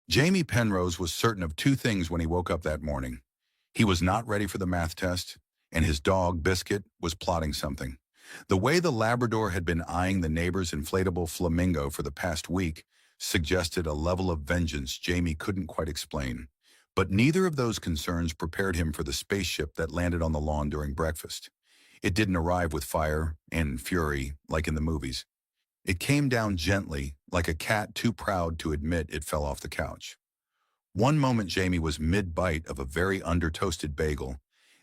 Jamie Penrose was certain of two things when he woke up that morning. He was not ready for the math test, and his dog, Biscuit, was plotting something. The way the Labrador had been eyeing the neighbor's inflatable flamingo for the past week suggested a level of vengeance Jamie couldn't quite explain. But neither of those concerns prepared him for the spaceship that landed on the lawn during breakfast. It didn't arrive with fire and fury like in the movies. It came down gently, like a cat too proud to admit it fell off the couch. One moment Jamie was mid-bite of a very under-toasted bagel,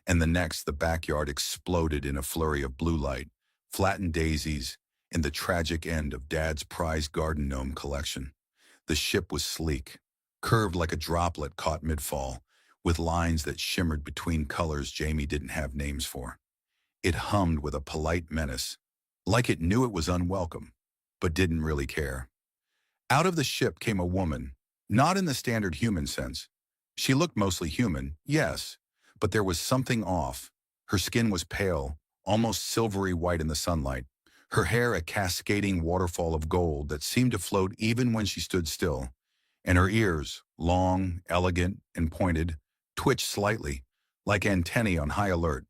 and the next the backyard exploded in a flurry of blue light, flattened daisies, and the tragic end of Dad's prized garden gnome collection. The ship was sleek, curved like a droplet caught mid-fall, with lines that shimmered between colors Jamie didn't have names for. It hummed with a polite menace, like it knew it was unwelcome, but didn't really care. Out of the ship came a woman, not in the standard human sense. She looked mostly human, yes, but there was something off. Her skin was pale, almost silvery white in the sunlight, her hair a cascading waterfall of gold that seemed to float even when she stood still, and her ears, long, elegant, and pointed, twitched slightly, like antennae on high alert.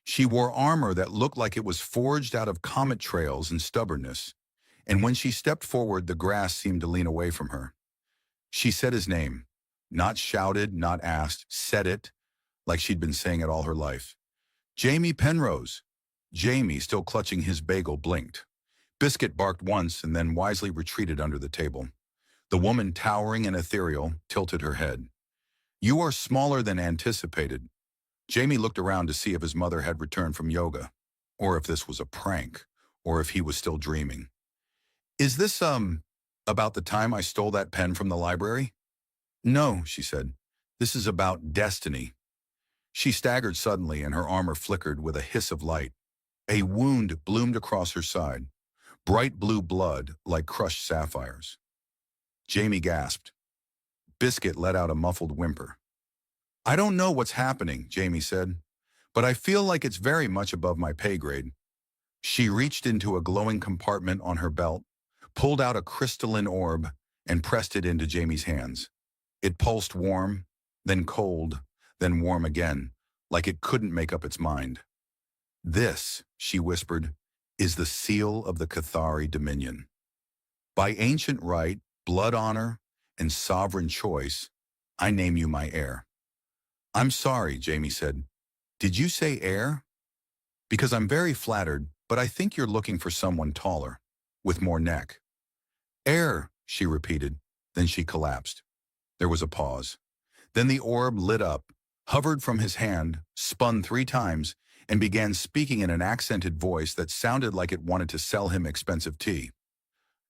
She wore armor that looked like it was forged out of comet trails and stubbornness, and when she stepped forward, the grass seemed to lean away from her. She said his name, not shouted, not asked, said it, like she'd been saying it all her life. Jamie Penrose. Jamie, still clutching his bagel, blinked. Biscuit barked once and then wisely retreated under the table. The woman, towering and ethereal, tilted her head. You are smaller than anticipated. Jamie looked around to see if his mother had returned from yoga, or if this was a prank, or if he was still dreaming. Is this, about the time I stole that pen from the library? No, she said. This is about destiny. She staggered suddenly and her armor flickered with a hiss of light. A wound bloomed across her side, bright blue blood like crushed sapphires. Jamie gasped. Biscuit let out a muffled whimper. I don't know what's happening, Jamie said, but I feel like it's very much above my pay grade. She reached into a glowing compartment on her belt, pulled out a crystalline orb, and pressed it into Jamie's hands. It pulsed warm, then cold, then warm again, like it couldn't make up its mind. This, she whispered, is the seal of the Cathari Dominion. By ancient right, blood honor, and sovereign choice, I name you my heir. I'm sorry, Jamie said. Did you say heir? Because I'm very flattered, but I think you're looking for someone taller, with more neck. Heir, she repeated, then she collapsed. There was a pause. Then the orb lit up, hovered from his hand, spun 3 times, and began speaking in an accented voice that sounded like it wanted to sell him expensive tea.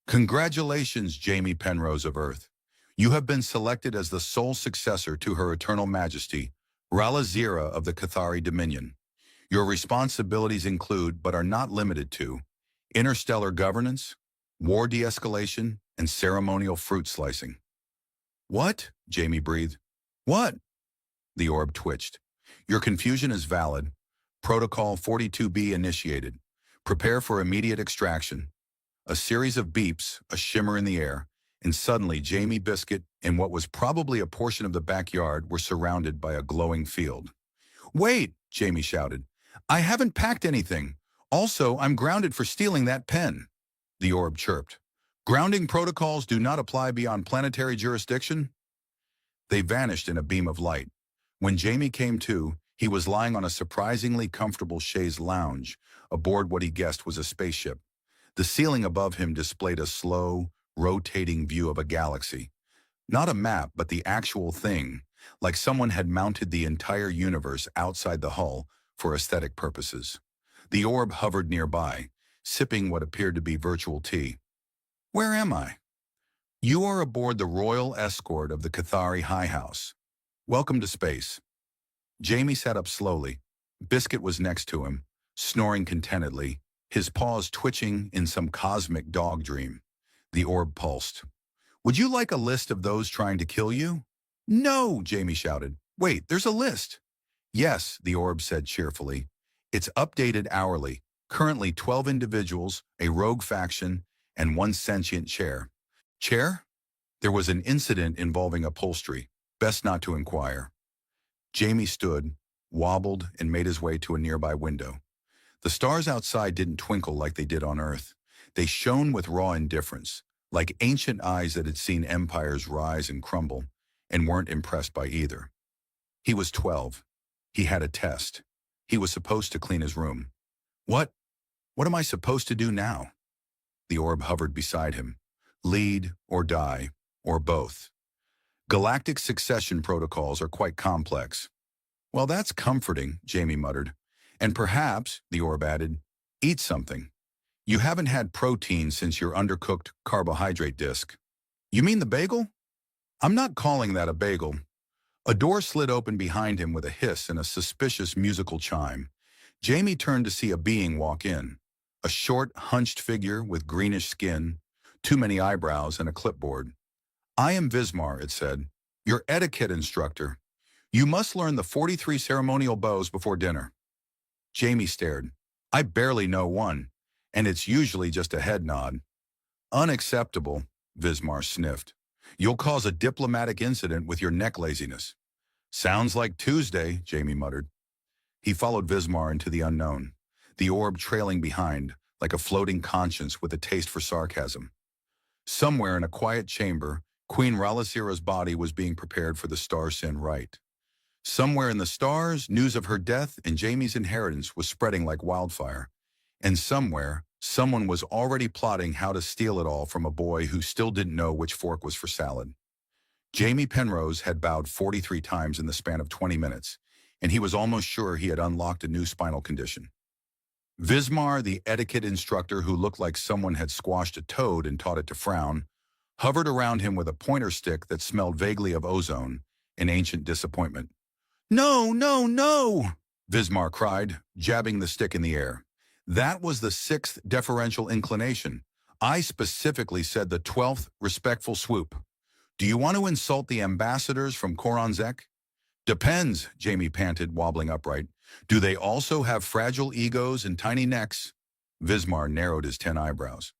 Congratulations, Jamie Penrose of Earth. You have been selected as the sole successor to Her Eternal Majesty, Rala Zira of the Cathari Dominion. Your responsibilities include, but are not limited to, interstellar governance, war de-escalation, and ceremonial fruit slicing. What? Jamie breathed. What? The orb twitched. Your confusion is valid. Protocol 42B initiated. Prepare for immediate extraction. A series of beeps, a shimmer in the air, and suddenly Jamie, Biscuit, and what was probably a portion of the backyard were surrounded by a glowing field. Wait, Jamie shouted. I haven't packed anything. Also, I'm grounded for stealing that pen. The orb chirped. Grounding protocols do not apply beyond planetary jurisdiction? They vanished in a beam of light. When Jamie came to, he was lying on a surprisingly comfortable chaise lounge aboard what he guessed was a spaceship. The ceiling above him displayed a slow, rotating view of a galaxy. Not a map, but the actual thing, like someone had mounted the entire universe outside the hull for aesthetic purposes. The orb hovered nearby, sipping what appeared to be virtual tea. Where am I? You are aboard the royal escort of the Cathari High House. Welcome to space. Jamie sat up slowly. Biscuit was next to him, snoring contentedly, his paws twitching in some cosmic dog dream. The orb pulsed. Would you like a list of those trying to kill you? No, Jamie shouted. Wait, there's a list. Yes, the orb said cheerfully. It's updated hourly. Currently 12 individuals, a rogue faction, and 1 sentient chair. Chair? There was an incident involving upholstery. Best not to inquire. Jamie stood, wobbled, and made his way to a nearby window. The stars outside didn't twinkle like they did on Earth. They shone with raw indifference, like ancient eyes that had seen empires rise and crumble and weren't impressed by either. He was 12. He had a test. He was supposed to clean his room. What? What am I supposed to do now? The orb hovered beside him. Lead or die, or both. Galactic succession protocols are quite complex. Well, that's comforting, Jamie muttered. And perhaps, the orb added, eat something. You haven't had protein since your undercooked carbohydrate disk. You mean the bagel? I'm not calling that a bagel. A door slid open behind him with a hiss and a suspicious musical chime. Jamie turned to see a being walk in. A short, hunched figure with greenish skin, too many eyebrows, and a clipboard. I am Vismar, it said, your etiquette instructor. You must learn the 43 ceremonial bows before dinner. Jamie stared. I barely know one, and it's usually just a head nod. Unacceptable, Vismar sniffed. You'll cause a diplomatic incident with your neck laziness. Sounds like Tuesday, Jamie muttered. He followed Vismar into the unknown, the orb trailing behind, like a floating conscience with a taste for sarcasm. Somewhere in a quiet chamber, Queen Ralasira's body was being prepared for the Star Sin rite. Somewhere in the stars, news of her death and Jamie's inheritance was spreading like wildfire. And somewhere, someone was already plotting how to steal it all from a boy who still didn't know which fork was for salad. Jamie Penrose had bowed 43 times in the span of 20 minutes, and he was almost sure he had unlocked a new spinal condition. Vismar, the etiquette instructor who looked like someone had squashed a toad and taught it to frown, hovered around him with a pointer stick that smelled vaguely of ozone, an ancient disappointment. No, no, no, Vismar cried, jabbing the stick in the air. That was the 6th deferential inclination. I specifically said the 12th respectful swoop. Do you want to insult the ambassadors from Koronzek? Depends, Jamie panted, wobbling upright. Do they also have fragile egos and tiny necks? Vismar narrowed his 10 eyebrows.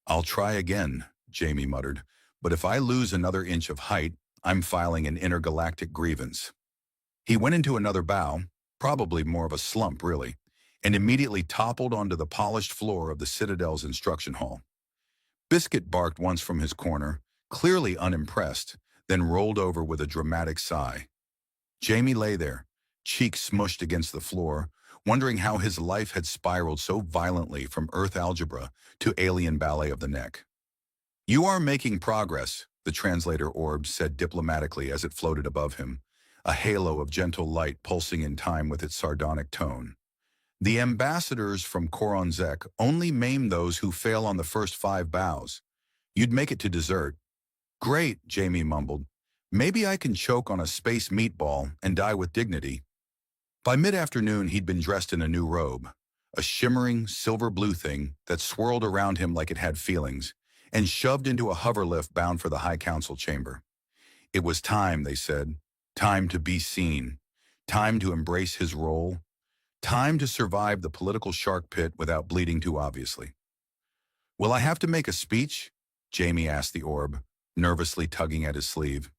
I'll try again, Jamie muttered, but if I lose another inch of height, I'm filing an intergalactic grievance. He went into another bow, probably more of a slump, really, and immediately toppled onto the polished floor of the Citadel's instruction hall. Biscuit barked once from his corner, clearly unimpressed, then rolled over with a dramatic sigh. Jamie lay there, cheeks smushed against the floor, wondering how his life had spiraled so violently from Earth algebra to alien ballet of the neck. You are making progress, the translator orb said diplomatically as it floated above him, a halo of gentle light pulsing in time with its sardonic tone. The ambassadors from Koronzek only maim those who fail on the first 5 bows. You'd make it to dessert. Great, Jamie mumbled. Maybe I can choke on a space meatball and die with dignity. By mid-afternoon, he'd been dressed in a new robe, a shimmering silver-blue thing that swirled around him like it had feelings, and shoved into a hoverlift bound for the High Council chamber. It was time, they said. Time to be seen. Time to embrace his role. Time to survive the political shark pit without bleeding too obviously. Will I have to make a speech? Jamie asked the orb, nervously tugging at his sleeve.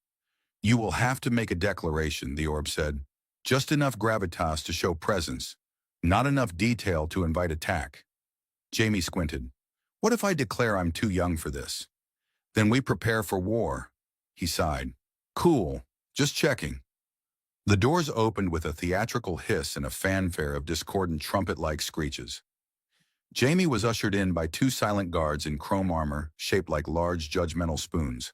You will have to make a declaration, the orb said. Just enough gravitas to show presence, not enough detail to invite attack. Jamie squinted. What if I declare I'm too young for this? Then we prepare for war. He sighed. Cool, just checking. The doors opened with a theatrical hiss and a fanfare of discordant trumpet-like screeches. Jamie was ushered in by 2 silent guards in chrome armor shaped like large judgmental spoons.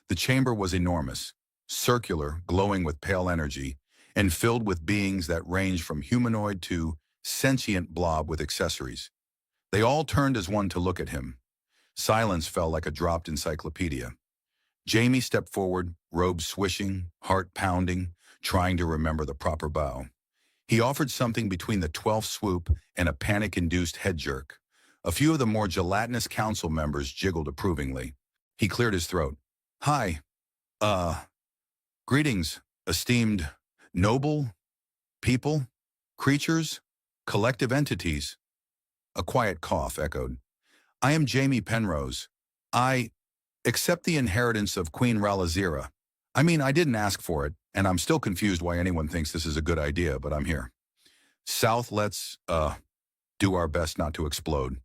The chamber was enormous, circular, glowing with pale energy, and filled with beings that ranged from humanoid to sentient blob with accessories. They all turned as one to look at him. Silence fell like a dropped encyclopedia. Jamie stepped forward, robe swishing, heart pounding, trying to remember the proper bow. He offered something between the 12th swoop and a panic-induced head jerk. A few of the more gelatinous council members jiggled approvingly. He cleared his throat. Hi. Greetings, esteemed, noble, people, creatures, collective entities. A quiet cough echoed. I am Jamie Penrose. Accept the inheritance of Queen Ralazira. I mean, I didn't ask for it, and I'm still confused why anyone thinks this is a good idea, but I'm here. South, let's, do our best not to explode.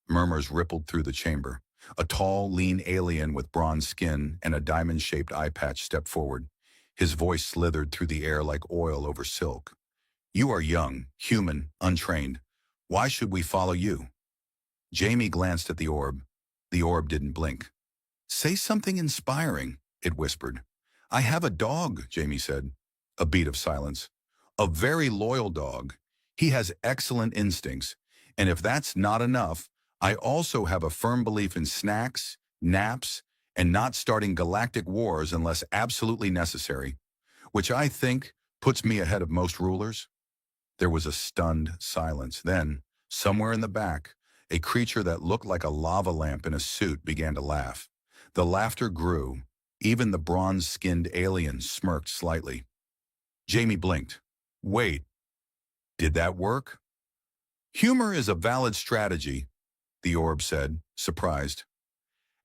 Murmurs rippled through the chamber. A tall, lean alien with bronze skin and a diamond-shaped eye patch stepped forward. His voice slithered through the air like oil over silk. You are young, human, untrained. Why should we follow you? Jamie glanced at the orb. The orb didn't blink. Say something inspiring, it whispered. I have a dog, Jamie said. A beat of silence. A very loyal dog. He has excellent instincts, and if that's not enough, I also have a firm belief in snacks, naps, and not starting galactic wars unless absolutely necessary, which I think puts me ahead of most rulers. There was a stunned silence. Then, somewhere in the back, a creature that looked like a lava lamp in a suit began to laugh. The laughter grew. Even the bronze-skinned alien smirked slightly. Jamie blinked. Wait, did that work? Humor is a valid strategy, the orb said, surprised.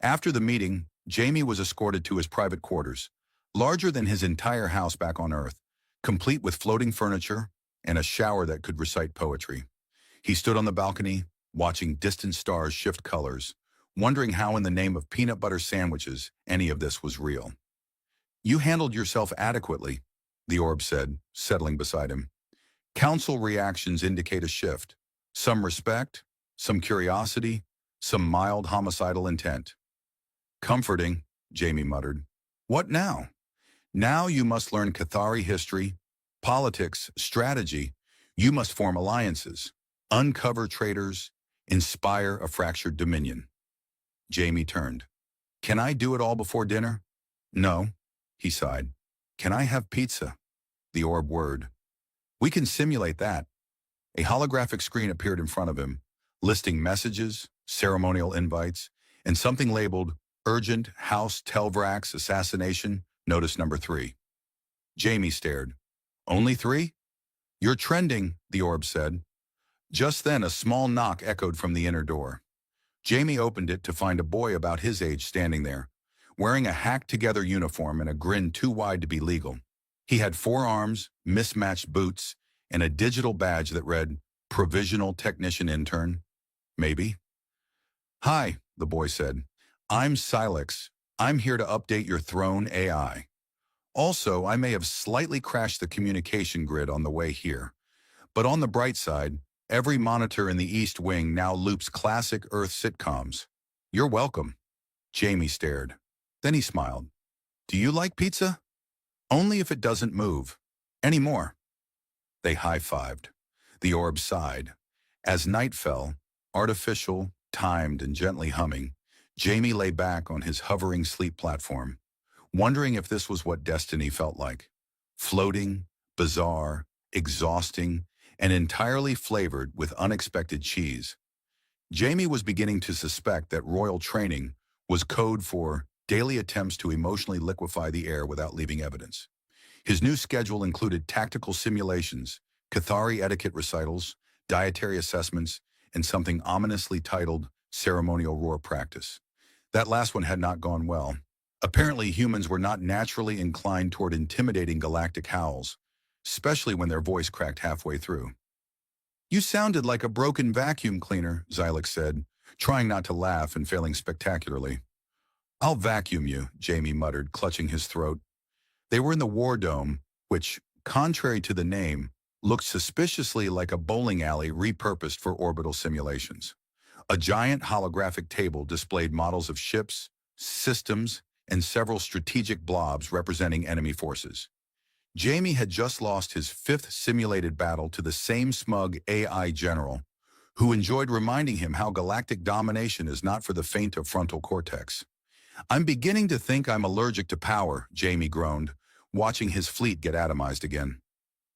After the meeting, Jamie was escorted to his private quarters, larger than his entire house back on Earth, complete with floating furniture and a shower that could recite poetry. He stood on the balcony, watching distant stars shift colors, wondering how in the name of peanut butter sandwiches any of this was real. You handled yourself adequately, the orb said, settling beside him. Council reactions indicate a shift. Some respect, some curiosity, some mild homicidal intent. Comforting, Jamie muttered. What now? Now you must learn Cathari history, politics, strategy. You must form alliances, uncover traitors, inspire a fractured dominion. Jamie turned. Can I do it all before dinner? No, he sighed. Can I have pizza? The orb whirred. We can simulate that. A holographic screen appeared in front of him, listing messages, ceremonial invites, and something labeled Urgent House Telvrax Assassination, Notice Number 3. Jamie stared. Only 3? You're trending, the orb said. Just then a small knock echoed from the inner door. Jamie opened it to find a boy about his age standing there, wearing a hacked-together uniform and a grin too wide to be legal. He had 4 arms, mismatched boots, and a digital badge that read, Provisional Technician Intern. Maybe. Hi, the boy said. I'm Silex. I'm here to update your throne AI. Also, I may have slightly crashed the communication grid on the way here. But on the bright side, every monitor in the East Wing now loops classic Earth sitcoms. You're welcome. Jamie stared. Then he smiled. Do you like pizza? Only if it doesn't move. Any more? They high-fived. The orb sighed. As night fell, artificial, timed, and gently humming, Jamie lay back on his hovering sleep platform, wondering if this was what destiny felt like. Floating, bizarre, exhausting, and entirely flavored with unexpected cheese. Jamie was beginning to suspect that royal training was code for daily attempts to emotionally liquefy the air without leaving evidence. His new schedule included tactical simulations, Cathari etiquette recitals, dietary assessments, and something ominously titled ceremonial roar practice. That last one had not gone well. Apparently, humans were not naturally inclined toward intimidating galactic howls, especially when their voice cracked halfway through. You sounded like a broken vacuum cleaner, Xylix said, trying not to laugh and failing spectacularly. I'll vacuum you, Jamie muttered, clutching his throat. They were in the War Dome, which, contrary to the name, looked suspiciously like a bowling alley repurposed for orbital simulations. A giant holographic table displayed models of ships, systems, and several strategic blobs representing enemy forces. Jamie had just lost his 5th simulated battle to the same smug AI general, who enjoyed reminding him how galactic domination is not for the faint of frontal cortex. I'm beginning to think I'm allergic to power, Jamie groaned, watching his fleet get atomized again.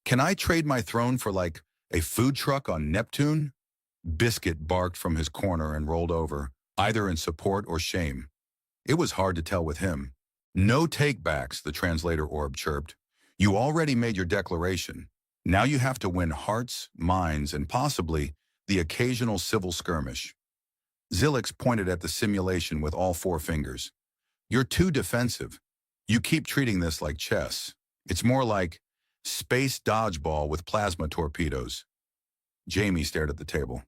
Can I trade my throne for, like, a food truck on Neptune? Biscuit barked from his corner and rolled over, either in support or shame. It was hard to tell with him. No takebacks, the translator orb chirped. You already made your declaration. Now you have to win hearts, minds, and possibly the occasional civil skirmish. Zilix pointed at the simulation with all 4 fingers. You're too defensive. You keep treating this like chess. It's more like space dodgeball with plasma torpedoes. Jamie stared at the table.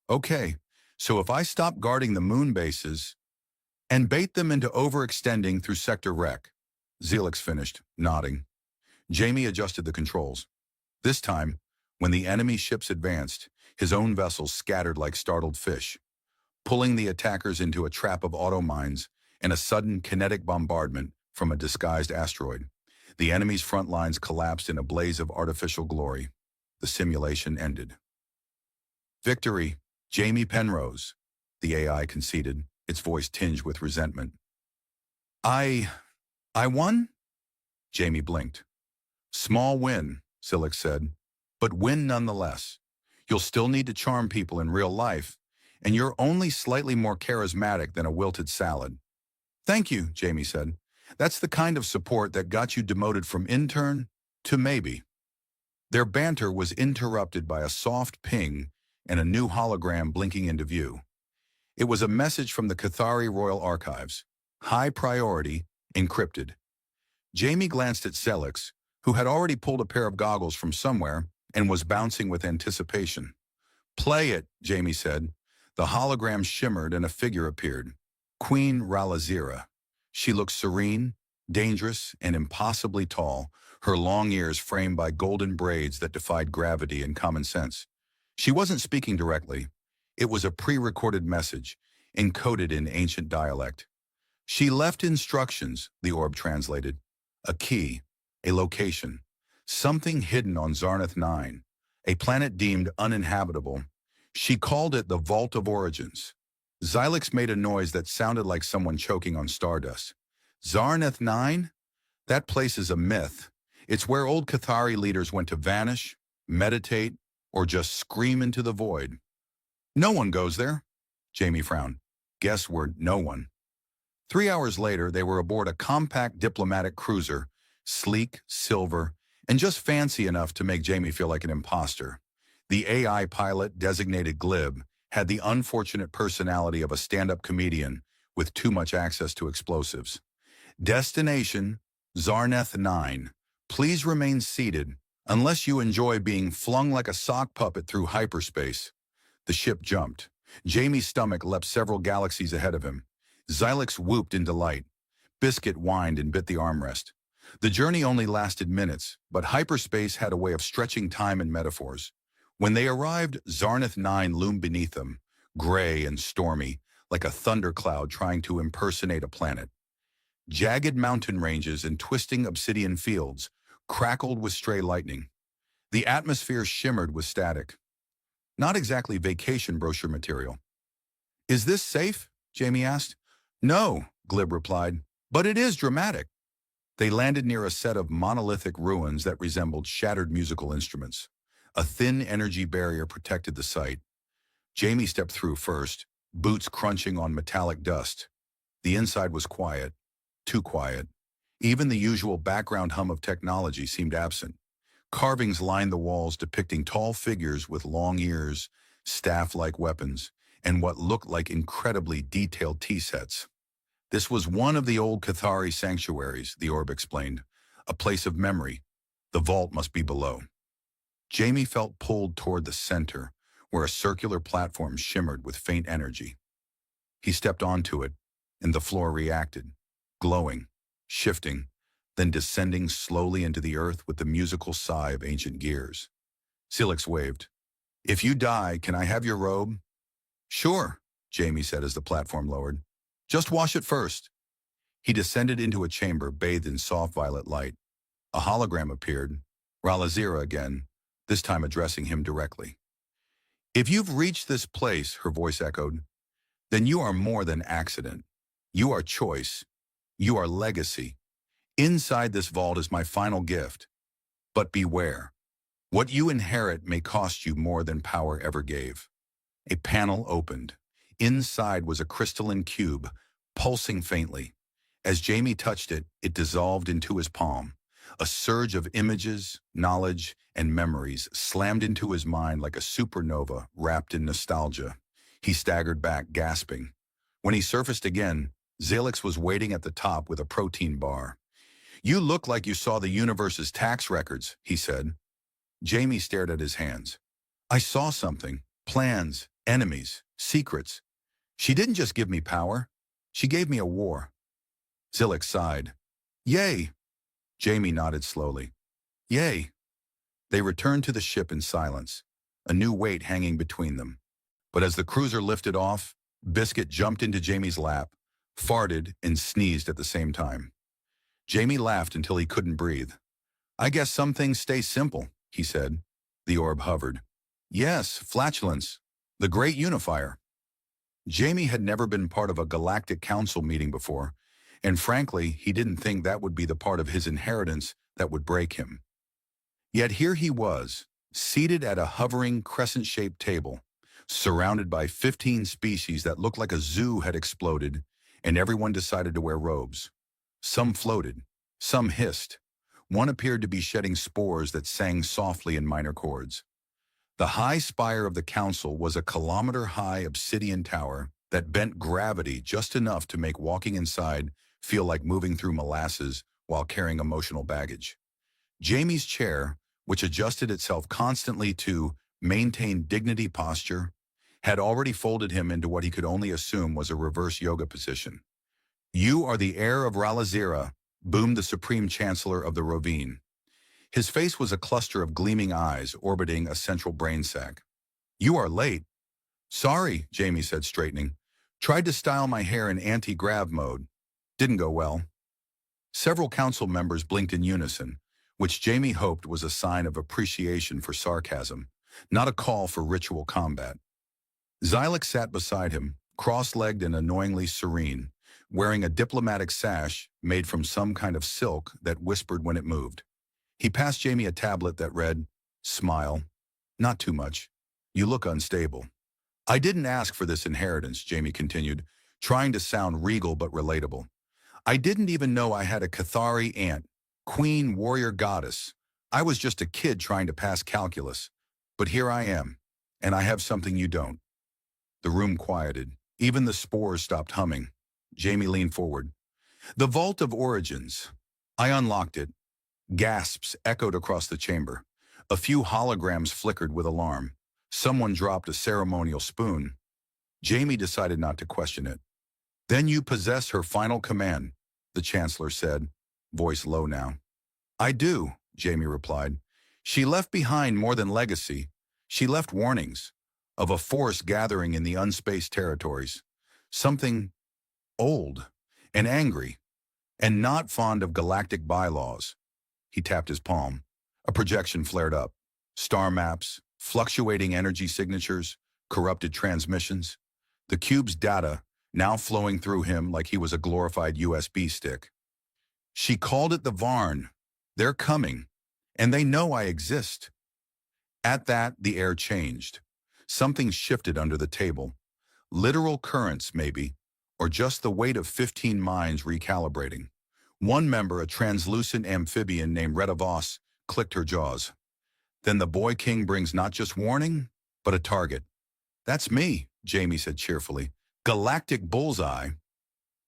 Okay, so if I stop guarding the moon bases and bait them into overextending through Sector Rec, Zelix finished, nodding. Jamie adjusted the controls. This time, when the enemy ships advanced, his own vessels scattered like startled fish, pulling the attackers into a trap of auto mines and a sudden kinetic bombardment from a disguised asteroid. The enemy's front lines collapsed in a blaze of artificial glory. The simulation ended. Victory, Jamie Penrose, the AI conceded, its voice tinged with resentment. I won? Jamie blinked. Small win, Silix said, but win nonetheless. You'll still need to charm people in real life, and you're only slightly more charismatic than a wilted salad. Thank you, Jamie said. That's the kind of support that got you demoted from intern to maybe. Their banter was interrupted by a soft ping and a new hologram blinking into view. It was a message from the Cathari Royal Archives. High priority, encrypted. Jamie glanced at Selix, who had already pulled a pair of goggles from somewhere and was bouncing with anticipation. Play it, Jamie said. The hologram shimmered and a figure appeared. Queen Ralazira. She looked serene, dangerous, and impossibly tall, her long ears framed by golden braids that defied gravity and common sense. She wasn't speaking directly. It was a pre-recorded message, encoded in ancient dialect. She left instructions, the orb translated. A key, a location, something hidden on Zarnath 9, a planet deemed uninhabitable. She called it the Vault of Origins. Xylix made a noise that sounded like someone choking on stardust. Zarnath 9? That place is a myth. It's where old Cathari leaders went to vanish, meditate, or just scream into the void. No one goes there. Jamie frowned. Guess word, no one. 3 hours later, they were aboard a compact diplomatic cruiser, sleek, silver, and just fancy enough to make Jamie feel like an imposter. The AI pilot, designated Glib, had the unfortunate personality of a stand-up comedian with too much access to explosives. Destination, Zarnath 9. Please remain seated, unless you enjoy being flung like a sock puppet through hyperspace. The ship jumped. Jamie's stomach leapt several galaxies ahead of him. Xylix whooped in delight. Biscuit whined and bit the armrest. The journey only lasted minutes, but hyperspace had a way of stretching time and metaphors. When they arrived, Zarnath 9 loomed beneath them, gray and stormy, like a thundercloud trying to impersonate a planet. Jagged mountain ranges and twisting obsidian fields crackled with stray lightning. The atmosphere shimmered with static. Not exactly vacation brochure material. Is this safe? Jamie asked. No, Glib replied, but it is dramatic. They landed near a set of monolithic ruins that resembled shattered musical instruments. A thin energy barrier protected the site. Jamie stepped through first, boots crunching on metallic dust. The inside was quiet, too quiet. Even the usual background hum of technology seemed absent. Carvings lined the walls depicting tall figures with long ears, staff-like weapons, and what looked like incredibly detailed tea sets. This was one of the old Cathari sanctuaries, the orb explained, a place of memory. The vault must be below. Jamie felt pulled toward the center, where a circular platform shimmered with faint energy. He stepped onto it, and the floor reacted, glowing, shifting, then descending slowly into the earth with the musical sigh of ancient gears. Silix waved. If you die, can I have your robe? Sure, Jamie said as the platform lowered. Just wash it first. He descended into a chamber bathed in soft violet light. A hologram appeared, Ralazira again, this time addressing him directly. If you've reached this place, her voice echoed, then you are more than accident. You are choice. You are legacy. Inside this vault is my final gift. But beware. What you inherit may cost you more than power ever gave. A panel opened. Inside was a crystalline cube, pulsing faintly. As Jamie touched it, it dissolved into his palm. A surge of images, knowledge, and memories slammed into his mind like a supernova wrapped in nostalgia. He staggered back, gasping. When he surfaced again, Zalix was waiting at the top with a protein bar. "You look like you saw the universe's tax records," he said. Jamie stared at his hands. "I saw something. Plans, enemies, secrets. She didn't just give me power. She gave me a war." Zilix sighed. "Yay." Jamie nodded slowly. "Yay." They returned to the ship in silence, a new weight hanging between them. But as the cruiser lifted off, Biscuit jumped into Jamie's lap, farted, and sneezed at the same time. Jamie laughed until he couldn't breathe. "I guess some things stay simple," he said. The orb hovered. "Yes, flatulence. The great unifier." Jamie had never been part of a galactic council meeting before, and frankly, he didn't think that would be the part of his inheritance that would break him. Yet here he was, seated at a hovering crescent-shaped table, surrounded by 15 species that looked like a zoo had exploded, and everyone decided to wear robes. Some floated, some hissed. One appeared to be shedding spores that sang softly in minor chords. The high spire of the council was a kilometer-high obsidian tower that bent gravity just enough to make walking inside feel like moving through molasses while carrying emotional baggage. Jamie's chair, which adjusted itself constantly to maintain dignity posture, had already folded him into what he could only assume was a reverse yoga position. "You are the heir of Ralazira," boomed the Supreme Chancellor of the Rovine. His face was a cluster of gleaming eyes orbiting a central brain sac. "You are late." "Sorry," Jamie said, straightening. "Tried to style my hair in anti-grav mode. Didn't go well." Several council members blinked in unison, which Jamie hoped was a sign of appreciation for sarcasm, not a call for ritual combat. Zilix sat beside him, cross-legged and annoyingly serene, wearing a diplomatic sash made from some kind of silk that whispered when it moved. He passed Jamie a tablet that read, "Smile. Not too much. You look unstable." "I didn't ask for this inheritance," Jamie continued, trying to sound regal but relatable. "I didn't even know I had a Cathari aunt, queen, warrior, goddess. I was just a kid trying to pass calculus. But here I am, and I have something you don't." The room quieted. Even the spores stopped humming. Jamie leaned forward. "The Vault of Origins." I unlocked it. Gasps echoed across the chamber. A few holograms flickered with alarm. Someone dropped a ceremonial spoon. Jamie decided not to question it. "Then you possess her final command," the Chancellor said, voice low now. "I do," Jamie replied. "She left behind more than legacy. She left warnings of a force gathering in the unspaced territories. Something old and angry and not fond of galactic bylaws." He tapped his palm. A projection flared up. Star maps, fluctuating energy signatures, corrupted transmissions. The cube's data now flowing through him like he was a glorified USB stick. "She called it the Varn. They're coming, and they know I exist." At that, the air changed. Something shifted under the table. Literal currents, maybe, or just the weight of 15 minds recalibrating. One member, a translucent amphibian named Retta Voss, clicked her jaws. "Then the Boy King brings not just warning, but a target." "That's me," Jamie said cheerfully. "Galactic bullseye."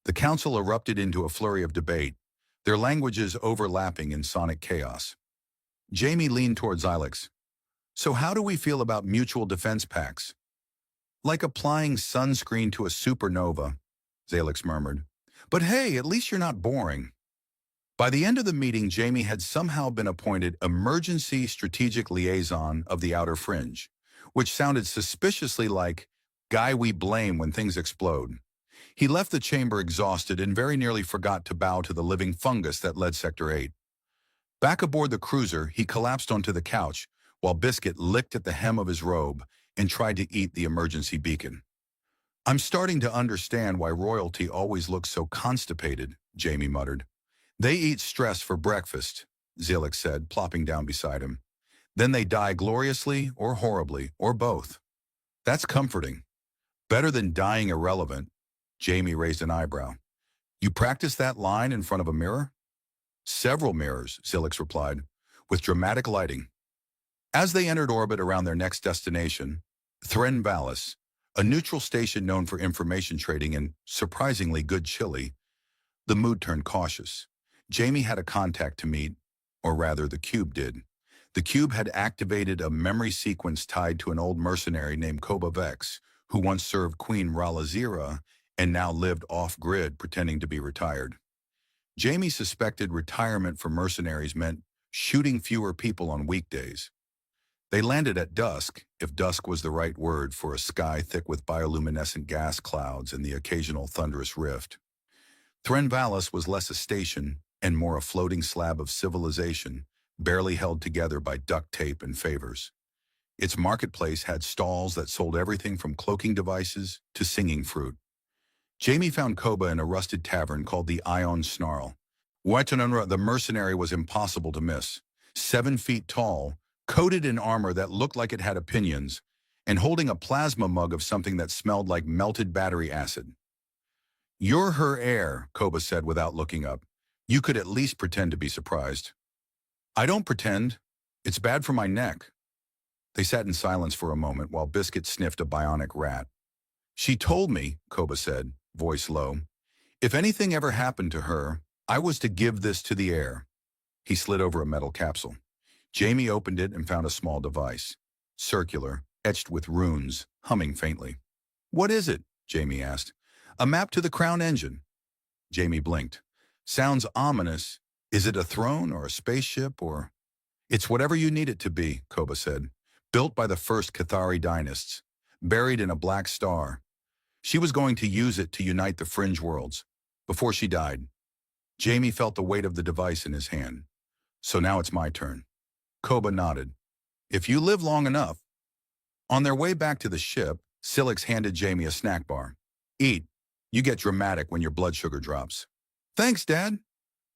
The council erupted into a flurry of debate, their languages overlapping in sonic chaos. Jamie leaned towards Zilix. "So how do we feel about mutual defense pacts?" "Like applying sunscreen to a supernova," Zalix murmured. "But hey, at least you're not boring." By the end of the meeting, Jamie had somehow been appointed Emergency Strategic Liaison of the Outer Fringe, which sounded suspiciously like guy we blame when things explode. He left the chamber exhausted and very nearly forgot to bow to the living fungus that led Sector 8. Back aboard the cruiser, he collapsed onto the couch, while Biscuit licked at the hem of his robe and tried to eat the emergency beacon. "I'm starting to understand why royalty always looks so constipated," Jamie muttered. "They eat stress for breakfast," Zilix said, plopping down beside him. "Then they die gloriously or horribly, or both. That's comforting. Better than dying irrelevant." Jamie raised an eyebrow. "You practice that line in front of a mirror?" "Several mirrors," Zilix replied, "with dramatic lighting." As they entered orbit around their next destination, Threnvalis, A neutral station known for information trading and surprisingly good chili. The mood turned cautious. Jamie had a contact to meet, or rather the cube did. The cube had activated a memory sequence tied to an old mercenary named Koba Vex, who once served Queen Ralazira and now lived off-grid pretending to be retired. Jamie suspected retirement for mercenaries meant shooting fewer people on weekdays. They landed at dusk, if dusk was the right word for a sky thick with bioluminescent gas clouds and the occasional thunderous rift. Threnvalis was less a station and more a floating slab of civilization, barely held together by duct tape and favors. Its marketplace had stalls that sold everything from cloaking devices to singing fruit. Jamie found Koba in a rusted tavern called the Ion Snarl. Waitanunra, the mercenary, was impossible to miss. 7 feet tall, coated in armor that looked like it had opinions, and holding a plasma mug of something that smelled like melted battery acid. "You're her heir," Koba said without looking up. "You could at least pretend to be surprised." "I don't pretend. It's bad for my neck." They sat in silence for a moment while Biscuit sniffed a bionic rat. "She told me," Koba said, voice low, "if anything ever happened to her, I was to give this to the heir." He slid over a metal capsule. Jamie opened it and found a small device. Circular, etched with runes, humming faintly. "What is it?" Jamie asked. "A map to the Crown Engine." Jamie blinked. "Sounds ominous. Is it a throne or a spaceship or—" "It's whatever you need it to be," Koba said. "Built by the first Cathari dynasts. Buried in a black star. She was going to use it to unite the fringe worlds. Before she died." Jamie felt the weight of the device in his hand. "So now it's my turn." Koba nodded. "If you live long enough." On their way back to the ship, Silix handed Jamie a snack bar. "Eat. You get dramatic when your blood sugar drops." "Thanks, Dad."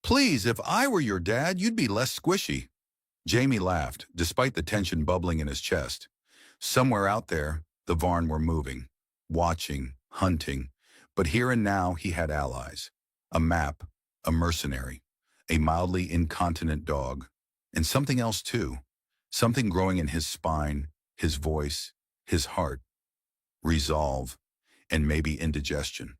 "Please, if I were your dad, you'd be less squishy." Jamie laughed, despite the tension bubbling in his chest. Somewhere out there, the Varn were moving, watching, hunting, but here and now he had allies. A map, a mercenary, a mildly incontinent dog, and something else too, something growing in his spine, his voice, his heart. Resolve, and maybe indigestion.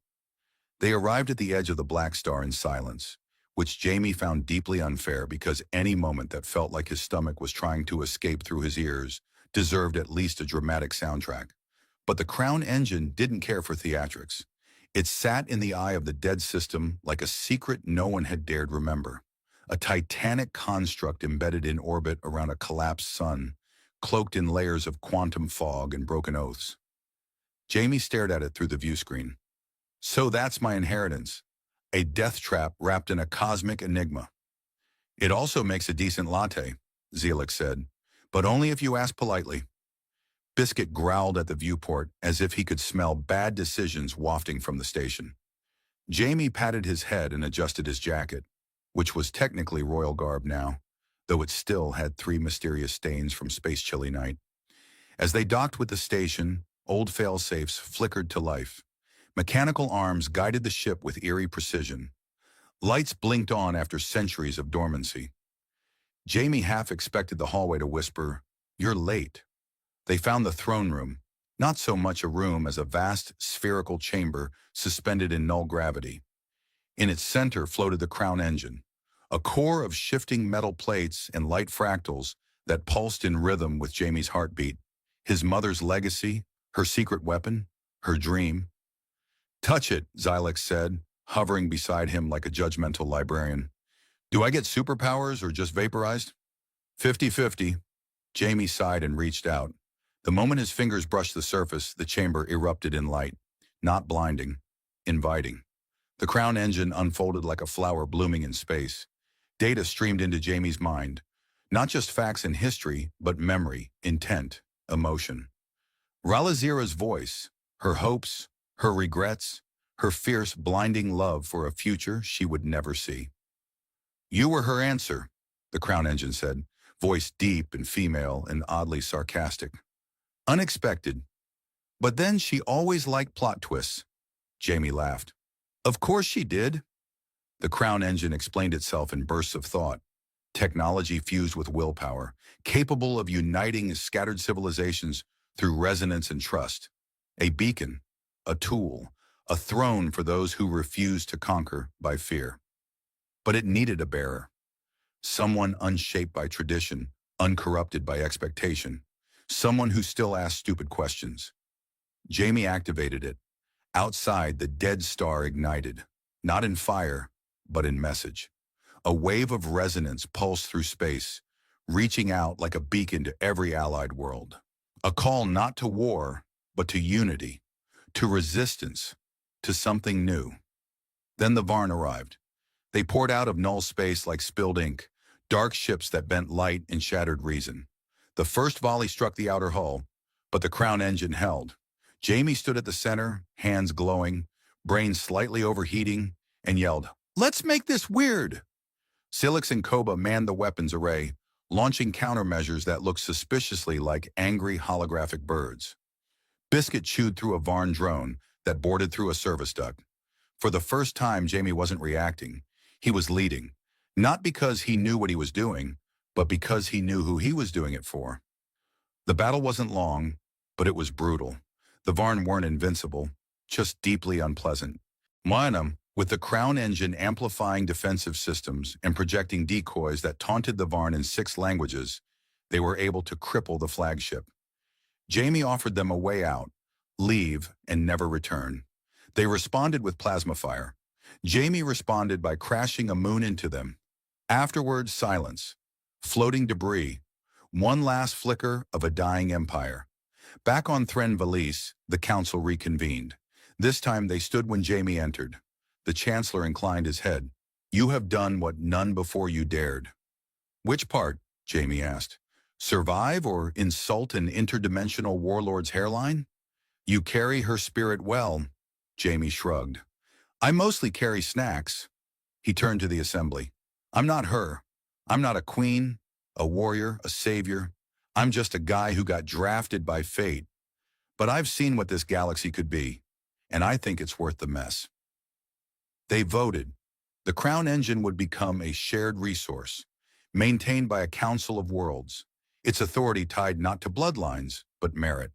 They arrived at the edge of the Black Star in silence, which Jamie found deeply unfair because any moment that felt like his stomach was trying to escape through his ears deserved at least a dramatic soundtrack. But the Crown Engine didn't care for theatrics. It sat in the eye of the dead system like a secret no one had dared remember. A titanic construct embedded in orbit around a collapsed sun, cloaked in layers of quantum fog and broken oaths. Jamie stared at it through the view screen. "So that's my inheritance. A death trap wrapped in a cosmic enigma." "It also makes a decent latte," Zelix said, "but only if you ask politely." Biscuit growled at the viewport as if he could smell bad decisions wafting from the station. Jamie patted his head and adjusted his jacket, which was technically royal garb now, though it still had 3 mysterious stains from Space Chili Night. As they docked with the station, old fail-safes flickered to life. Mechanical arms guided the ship with eerie precision. Lights blinked on after centuries of dormancy. Jamie half expected the hallway to whisper, "You're late." They found the throne room, not so much a room as a vast spherical chamber suspended in null gravity. In its center floated the Crown Engine, a core of shifting metal plates and light fractals that pulsed in rhythm with Jamie's heartbeat. His mother's legacy, her secret weapon, her dream. "Touch it," Xylix said, hovering beside him like a judgmental librarian. "Do I get superpowers or just vaporized?" 50-50. Jamie sighed and reached out. The moment his fingers brushed the surface, the chamber erupted in light. Not blinding, inviting. The Crown Engine unfolded like a flower blooming in space. Data streamed into Jamie's mind. Not just facts and history, but memory, intent, emotion. Ralazira's voice, her hopes, her regrets, her fierce, blinding love for a future she would never see. "You were her answer," the Crown Engine said, voice deep and female and oddly sarcastic. "Unexpected. But then she always liked plot twists." Jamie laughed. "Of course she did." The Crown Engine explained itself in bursts of thought. Technology fused with willpower, capable of uniting scattered civilizations through resonance and trust. A beacon, a tool, a throne for those who refuse to conquer by fear. But it needed a bearer, someone unshaped by tradition, uncorrupted by expectation, someone who still asked stupid questions. Jamie activated it. Outside, the dead star ignited, not in fire, but in message. A wave of resonance pulsed through space, reaching out like a beacon to every allied world. A call not to war, but to unity, to resistance, to something new. Then the Varn arrived. They poured out of null space like spilled ink, dark ships that bent light and shattered reason. The first volley struck the outer hull, but the crown engine held. Jamie stood at the center, hands glowing, brain slightly overheating, and yelled, "Let's make this weird!" Silix and Koba manned the weapons array, launching countermeasures that looked suspiciously like angry holographic birds. Biscuit chewed through a Varn drone that boarded through a service duct. For the first time, Jamie wasn't reacting. He was leading, not because he knew what he was doing, but because he knew who he was doing it for. The battle wasn't long, but it was brutal. The Varn weren't invincible, just deeply unpleasant. Moanum, with the crown engine amplifying defensive systems and projecting decoys that taunted the Varn in 6 languages, they were able to cripple the flagship. Jamie offered them a way out, leave, and never return. They responded with plasma fire. Jamie responded by crashing a moon into them. Afterwards, silence, floating debris, one last flicker of a dying empire. Back on Thren Valise, the council reconvened. This time they stood when Jamie entered. The Chancellor inclined his head. "You have done what none before you dared." "Which part?" Jamie asked. "Survive or insult an interdimensional warlord's hairline?" "You carry her spirit well," Jamie shrugged. "I mostly carry snacks." He turned to the assembly. "I'm not her. I'm not a queen, a warrior, a savior. I'm just a guy who got drafted by fate. But I've seen what this galaxy could be, and I think it's worth the mess." They voted. The crown engine would become a shared resource, maintained by a council of worlds, its authority tied not to bloodlines, but merit.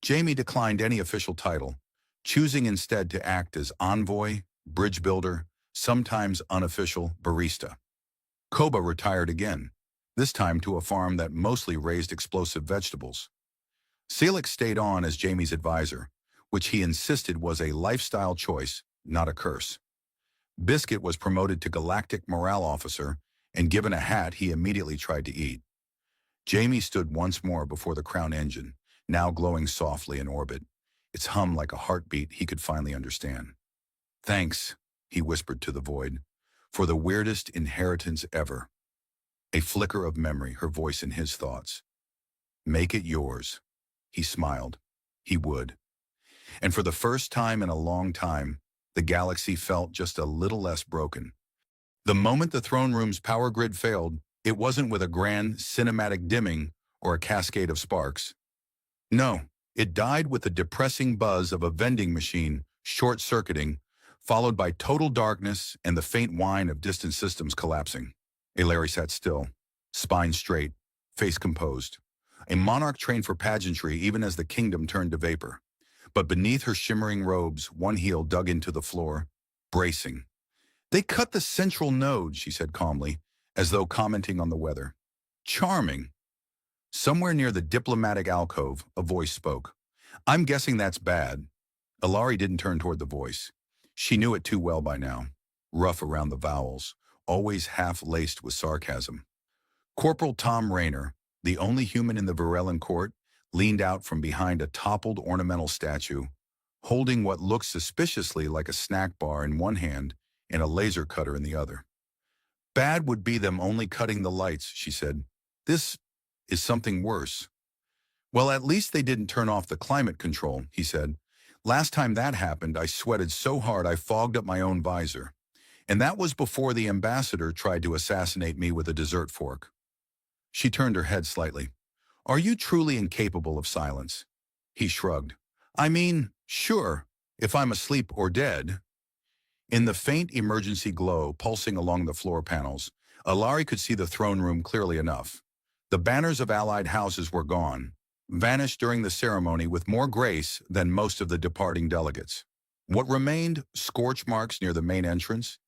Jamie declined any official title, choosing instead to act as envoy, bridge builder, sometimes unofficial barista. Koba retired again, this time to a farm that mostly raised explosive vegetables. Silix stayed on as Jamie's advisor, which he insisted was a lifestyle choice, not a curse. Biscuit was promoted to galactic morale officer, and given a hat he immediately tried to eat. Jamie stood once more before the crown engine, now glowing softly in orbit, its hum like a heartbeat he could finally understand. "Thanks," he whispered to the void, "for the weirdest inheritance ever." A flicker of memory, her voice in his thoughts. "Make it yours." He smiled. He would. And for the first time in a long time, the galaxy felt just a little less broken. The moment the throne room's power grid failed, it wasn't with a grand cinematic dimming or a cascade of sparks. No, it died with the depressing buzz of a vending machine short-circuiting, followed by total darkness and the faint whine of distant systems collapsing. Larry sat still, spine straight, face composed. A monarch trained for pageantry even as the kingdom turned to vapor. But beneath her shimmering robes, one heel dug into the floor, bracing. "They cut the central node," she said calmly, as though commenting on the weather. "Charming." Somewhere near the diplomatic alcove, a voice spoke. "I'm guessing that's bad." Ilari didn't turn toward the voice. She knew it too well by now. Rough around the vowels, always half-laced with sarcasm. Corporal Tom Rayner, the only human in the Varellan court, leaned out from behind a toppled ornamental statue, holding what looked suspiciously like a snack bar in one hand and a laser cutter in the other. "Bad would be them only cutting the lights," she said. "This is something worse." "Well, at least they didn't turn off the climate control," he said. "Last time that happened, I sweated so hard I fogged up my own visor. And that was before the ambassador tried to assassinate me with a dessert fork." She turned her head slightly. "Are you truly incapable of silence?" He shrugged. "I mean, sure, if I'm asleep or dead." In the faint emergency glow pulsing along the floor panels, Ilari could see the throne room clearly enough. The banners of allied houses were gone, vanished during the ceremony with more grace than most of the departing delegates. What remained, scorch marks near the main entrance,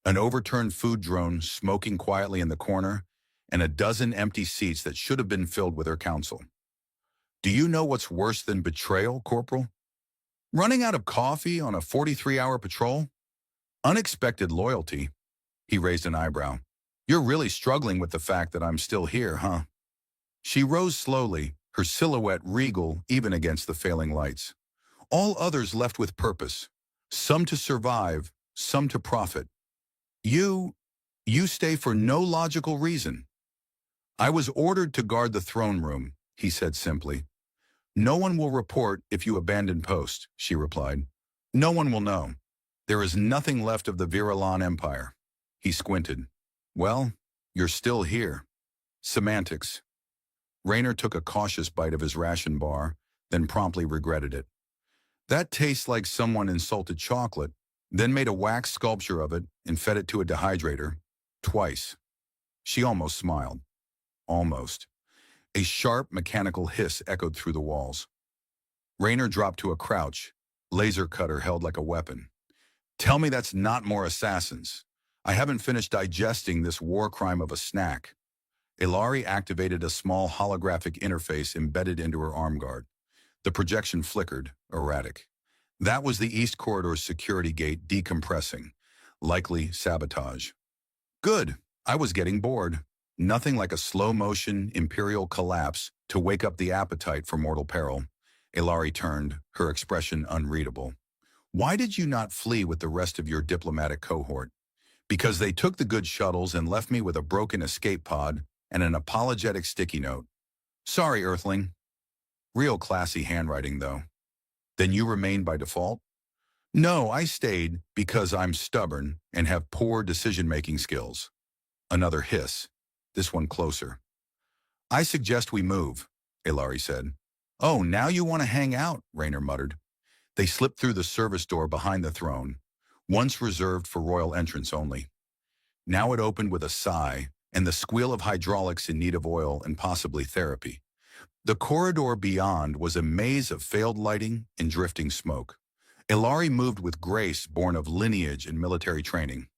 an overturned food drone smoking quietly in the corner, and a dozen empty seats that should have been filled with her counsel. Do you know what's worse than betrayal, Corporal? Running out of coffee on a 43-hour patrol? Unexpected loyalty. He raised an eyebrow. You're really struggling with the fact that I'm still here, huh? She rose slowly, her silhouette regal even against the failing lights. All others left with purpose, some to survive, some to profit. You stay for no logical reason. I was ordered to guard the throne room, he said simply. No one will report if you abandon post, she replied. No one will know. There is nothing left of the Viralan Empire. He squinted. Well, you're still here. Semantics. Rayner took a cautious bite of his ration bar, then promptly regretted it. That tastes like someone insulted chocolate, then made a wax sculpture of it and fed it to a dehydrator. Twice. She almost smiled. Almost. A sharp mechanical hiss echoed through the walls. Rayner dropped to a crouch, laser cutter held like a weapon. Tell me that's not more assassins. I haven't finished digesting this war crime of a snack. Ilari activated a small holographic interface embedded into her arm guard. The projection flickered, erratic. That was the East Corridor's security gate decompressing. Likely sabotage. Good. I was getting bored. Nothing like a slow-motion imperial collapse to wake up the appetite for mortal peril. Ilari turned, her expression unreadable. Why did you not flee with the rest of your diplomatic cohort? Because they took the good shuttles and left me with a broken escape pod and an apologetic sticky note. Sorry, Earthling. Real classy handwriting, though. Then you remained by default? No, I stayed because I'm stubborn and have poor decision-making skills. Another hiss. This one closer. I suggest we move, Ilari said. Oh, now you want to hang out, Rayner muttered. They slipped through the service door behind the throne, once reserved for royal entrance only. Now it opened with a sigh and the squeal of hydraulics in need of oil and possibly therapy. The corridor beyond was a maze of failed lighting and drifting smoke. Ilari moved with grace born of lineage and military training.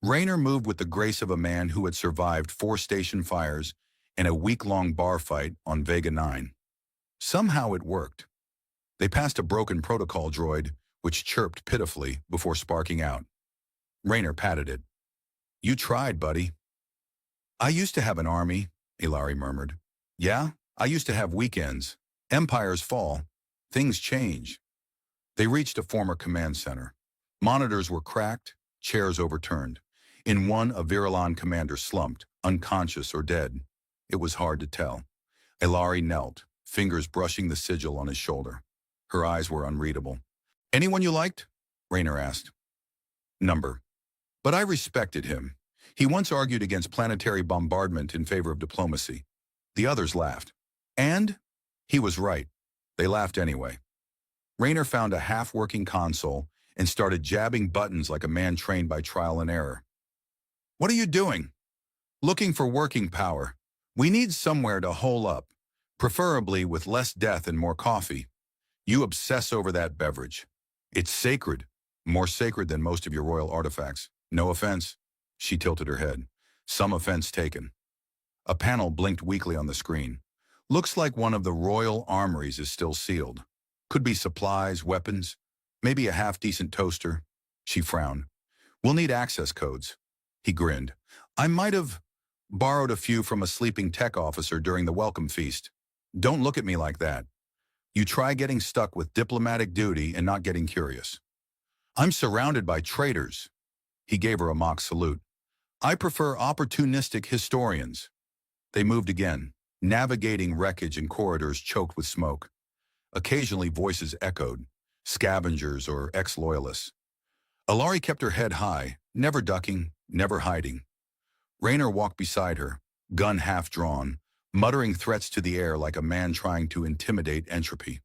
Rayner moved with the grace of a man who had survived 4 station fires and a week-long bar fight on Vega 9. Somehow it worked. They passed a broken protocol droid, which chirped pitifully before sparking out. Rayner patted it. You tried, buddy. I used to have an army, Ilari murmured. Yeah, I used to have weekends. Empires fall. Things change. They reached a former command center. Monitors were cracked, chairs overturned. In one, a Viralan commander slumped, unconscious or dead. It was hard to tell. Ilari knelt, fingers brushing the sigil on his shoulder. Her eyes were unreadable. Anyone you liked? Rayner asked. Number. But I respected him. He once argued against planetary bombardment in favor of diplomacy. The others laughed. And? He was right. They laughed anyway. Rayner found a half-working console and started jabbing buttons like a man trained by trial and error. What are you doing? Looking for working power. We need somewhere to hole up, preferably with less death and more coffee. You obsess over that beverage. It's sacred, more sacred than most of your royal artifacts. No offense. She tilted her head. Some offense taken. A panel blinked weakly on the screen. Looks like one of the royal armories is still sealed. Could be supplies, weapons, maybe a half-decent toaster. She frowned. We'll need access codes. He grinned. I might have borrowed a few from a sleeping tech officer during the welcome feast. Don't look at me like that. You try getting stuck with diplomatic duty and not getting curious. I'm surrounded by traitors. He gave her a mock salute. I prefer opportunistic historians. They moved again, navigating wreckage in corridors choked with smoke. Occasionally voices echoed, scavengers or ex-loyalists. Ilari kept her head high, never ducking, never hiding. Rayner walked beside her, gun half drawn, muttering threats to the air like a man trying to intimidate entropy.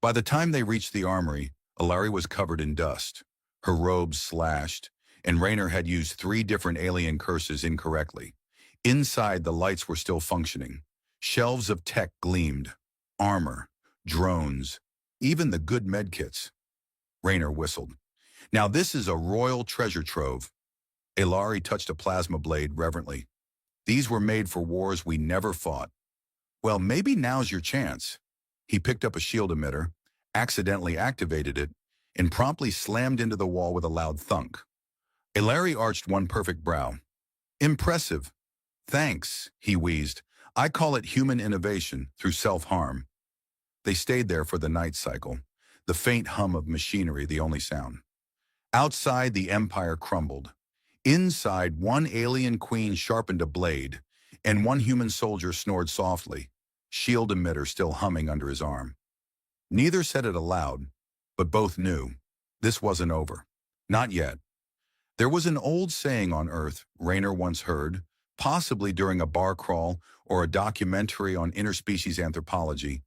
By the time they reached the armory, Ilari was covered in dust, her robes slashed, and Rayner had used 3 different alien curses incorrectly. Inside, the lights were still functioning. Shelves of tech gleamed. armor, drones, even the good medkits. Rayner whistled. Now this is a royal treasure trove. Ilari touched a plasma blade reverently. These were made for wars we never fought. Well, maybe now's your chance. He picked up a shield emitter, accidentally activated it, and promptly slammed into the wall with a loud thunk. Ilari arched one perfect brow. Impressive. Thanks, he wheezed. I call it human innovation through self-harm. They stayed there for the night cycle, the faint hum of machinery the only sound. Outside, the empire crumbled. Inside, one alien queen sharpened a blade, and one human soldier snored softly, shield emitter still humming under his arm. Neither said it aloud, but both knew. This wasn't over. Not yet. There was an old saying on Earth Rayner once heard, possibly during a bar crawl or a documentary on interspecies anthropology,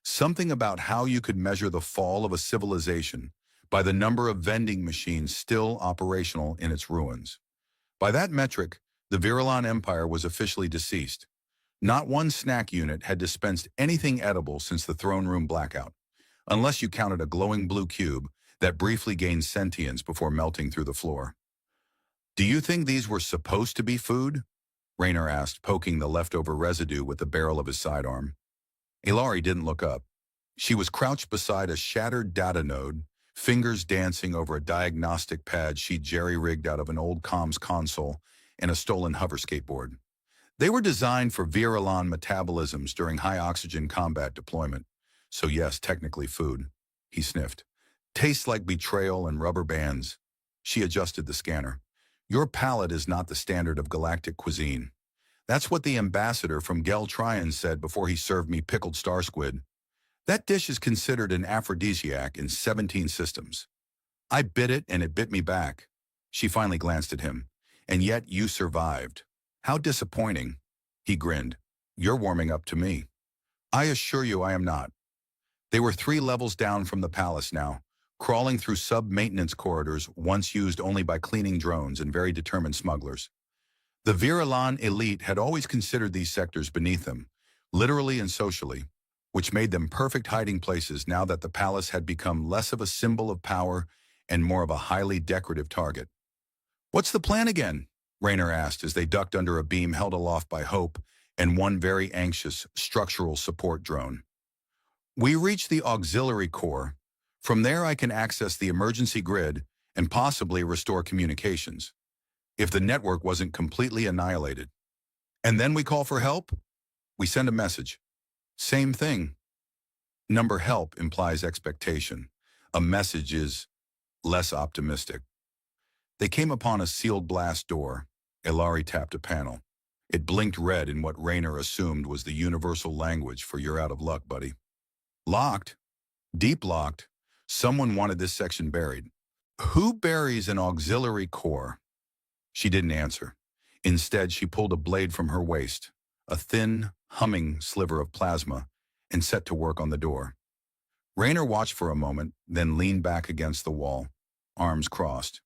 something about how you could measure the fall of a civilization by the number of vending machines still operational in its ruins. By that metric, the Virilan Empire was officially deceased. Not one snack unit had dispensed anything edible since the throne room blackout, unless you counted a glowing blue cube that briefly gained sentience before melting through the floor. Do you think these were supposed to be food? Rayner asked, poking the leftover residue with the barrel of his sidearm. Ilari didn't look up. She was crouched beside a shattered data node, fingers dancing over a diagnostic pad she'd jerry-rigged out of an old comms console and a stolen hover skateboard. They were designed for Virilan metabolisms during high-oxygen combat deployment. So yes, technically food. He sniffed. Tastes like betrayal and rubber bands. She adjusted the scanner. Your palate is not the standard of galactic cuisine. That's what the ambassador from Gel Tryon said before he served me pickled star squid. That dish is considered an aphrodisiac in 17 systems. I bit it and it bit me back. She finally glanced at him. And yet you survived. How disappointing. He grinned. You're warming up to me. I assure you I am not. They were 3 levels down from the palace now, crawling through sub-maintenance corridors once used only by cleaning drones and very determined smugglers. The Virilan elite had always considered these sectors beneath them, literally and socially, which made them perfect hiding places now that the palace had become less of a symbol of power and more of a highly decorative target. What's the plan again? Rayner asked as they ducked under a beam held aloft by Hope and one very anxious structural support drone. We reach the auxiliary core. From there I can access the emergency grid and possibly restore communications, if the network wasn't completely annihilated. And then we call for help? We send a message. Same thing. Number help implies expectation. A message is less optimistic. They came upon a sealed blast door. Ilari tapped a panel. It blinked red in what Rayner assumed was the universal language for you're out of luck, buddy. Locked? Deep locked. Someone wanted this section buried. Who buries an auxiliary core? She didn't answer. Instead, she pulled a blade from her waist, a thin, humming sliver of plasma, and set to work on the door. Rayner watched for a moment, then leaned back against the wall, arms crossed.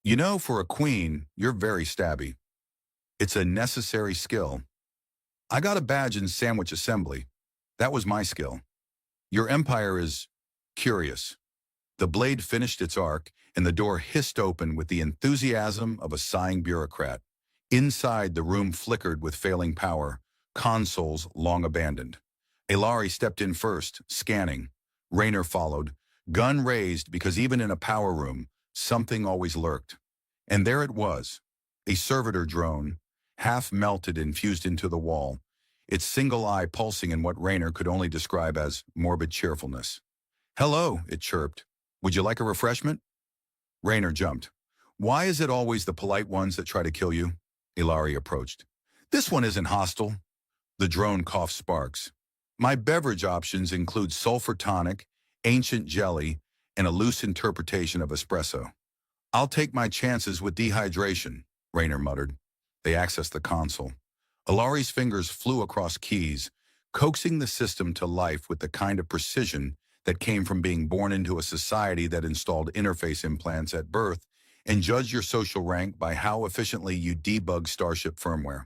You know, for a queen, you're very stabby. It's a necessary skill. I got a badge in sandwich assembly. That was my skill. Your empire is curious. The blade finished its arc, and the door hissed open with the enthusiasm of a sighing bureaucrat. Inside, the room flickered with failing power, consoles long abandoned. Ilari stepped in first, scanning. Rayner followed, gun raised because even in a power room, something always lurked. And there it was, a servitor drone, half melted and fused into the wall, its single eye pulsing in what Rayner could only describe as morbid cheerfulness. Hello, it chirped. Would you like a refreshment? Rayner jumped. Why is it always the polite ones that try to kill you? Ilari approached. This one isn't hostile. The drone coughed sparks. My beverage options include sulfur tonic, ancient jelly, and a loose interpretation of espresso. I'll take my chances with dehydration, Rayner muttered. They accessed the console. Ilari's fingers flew across keys, coaxing the system to life with the kind of precision that came from being born into a society that installed interface implants at birth and judged your social rank by how efficiently you debug Starship firmware.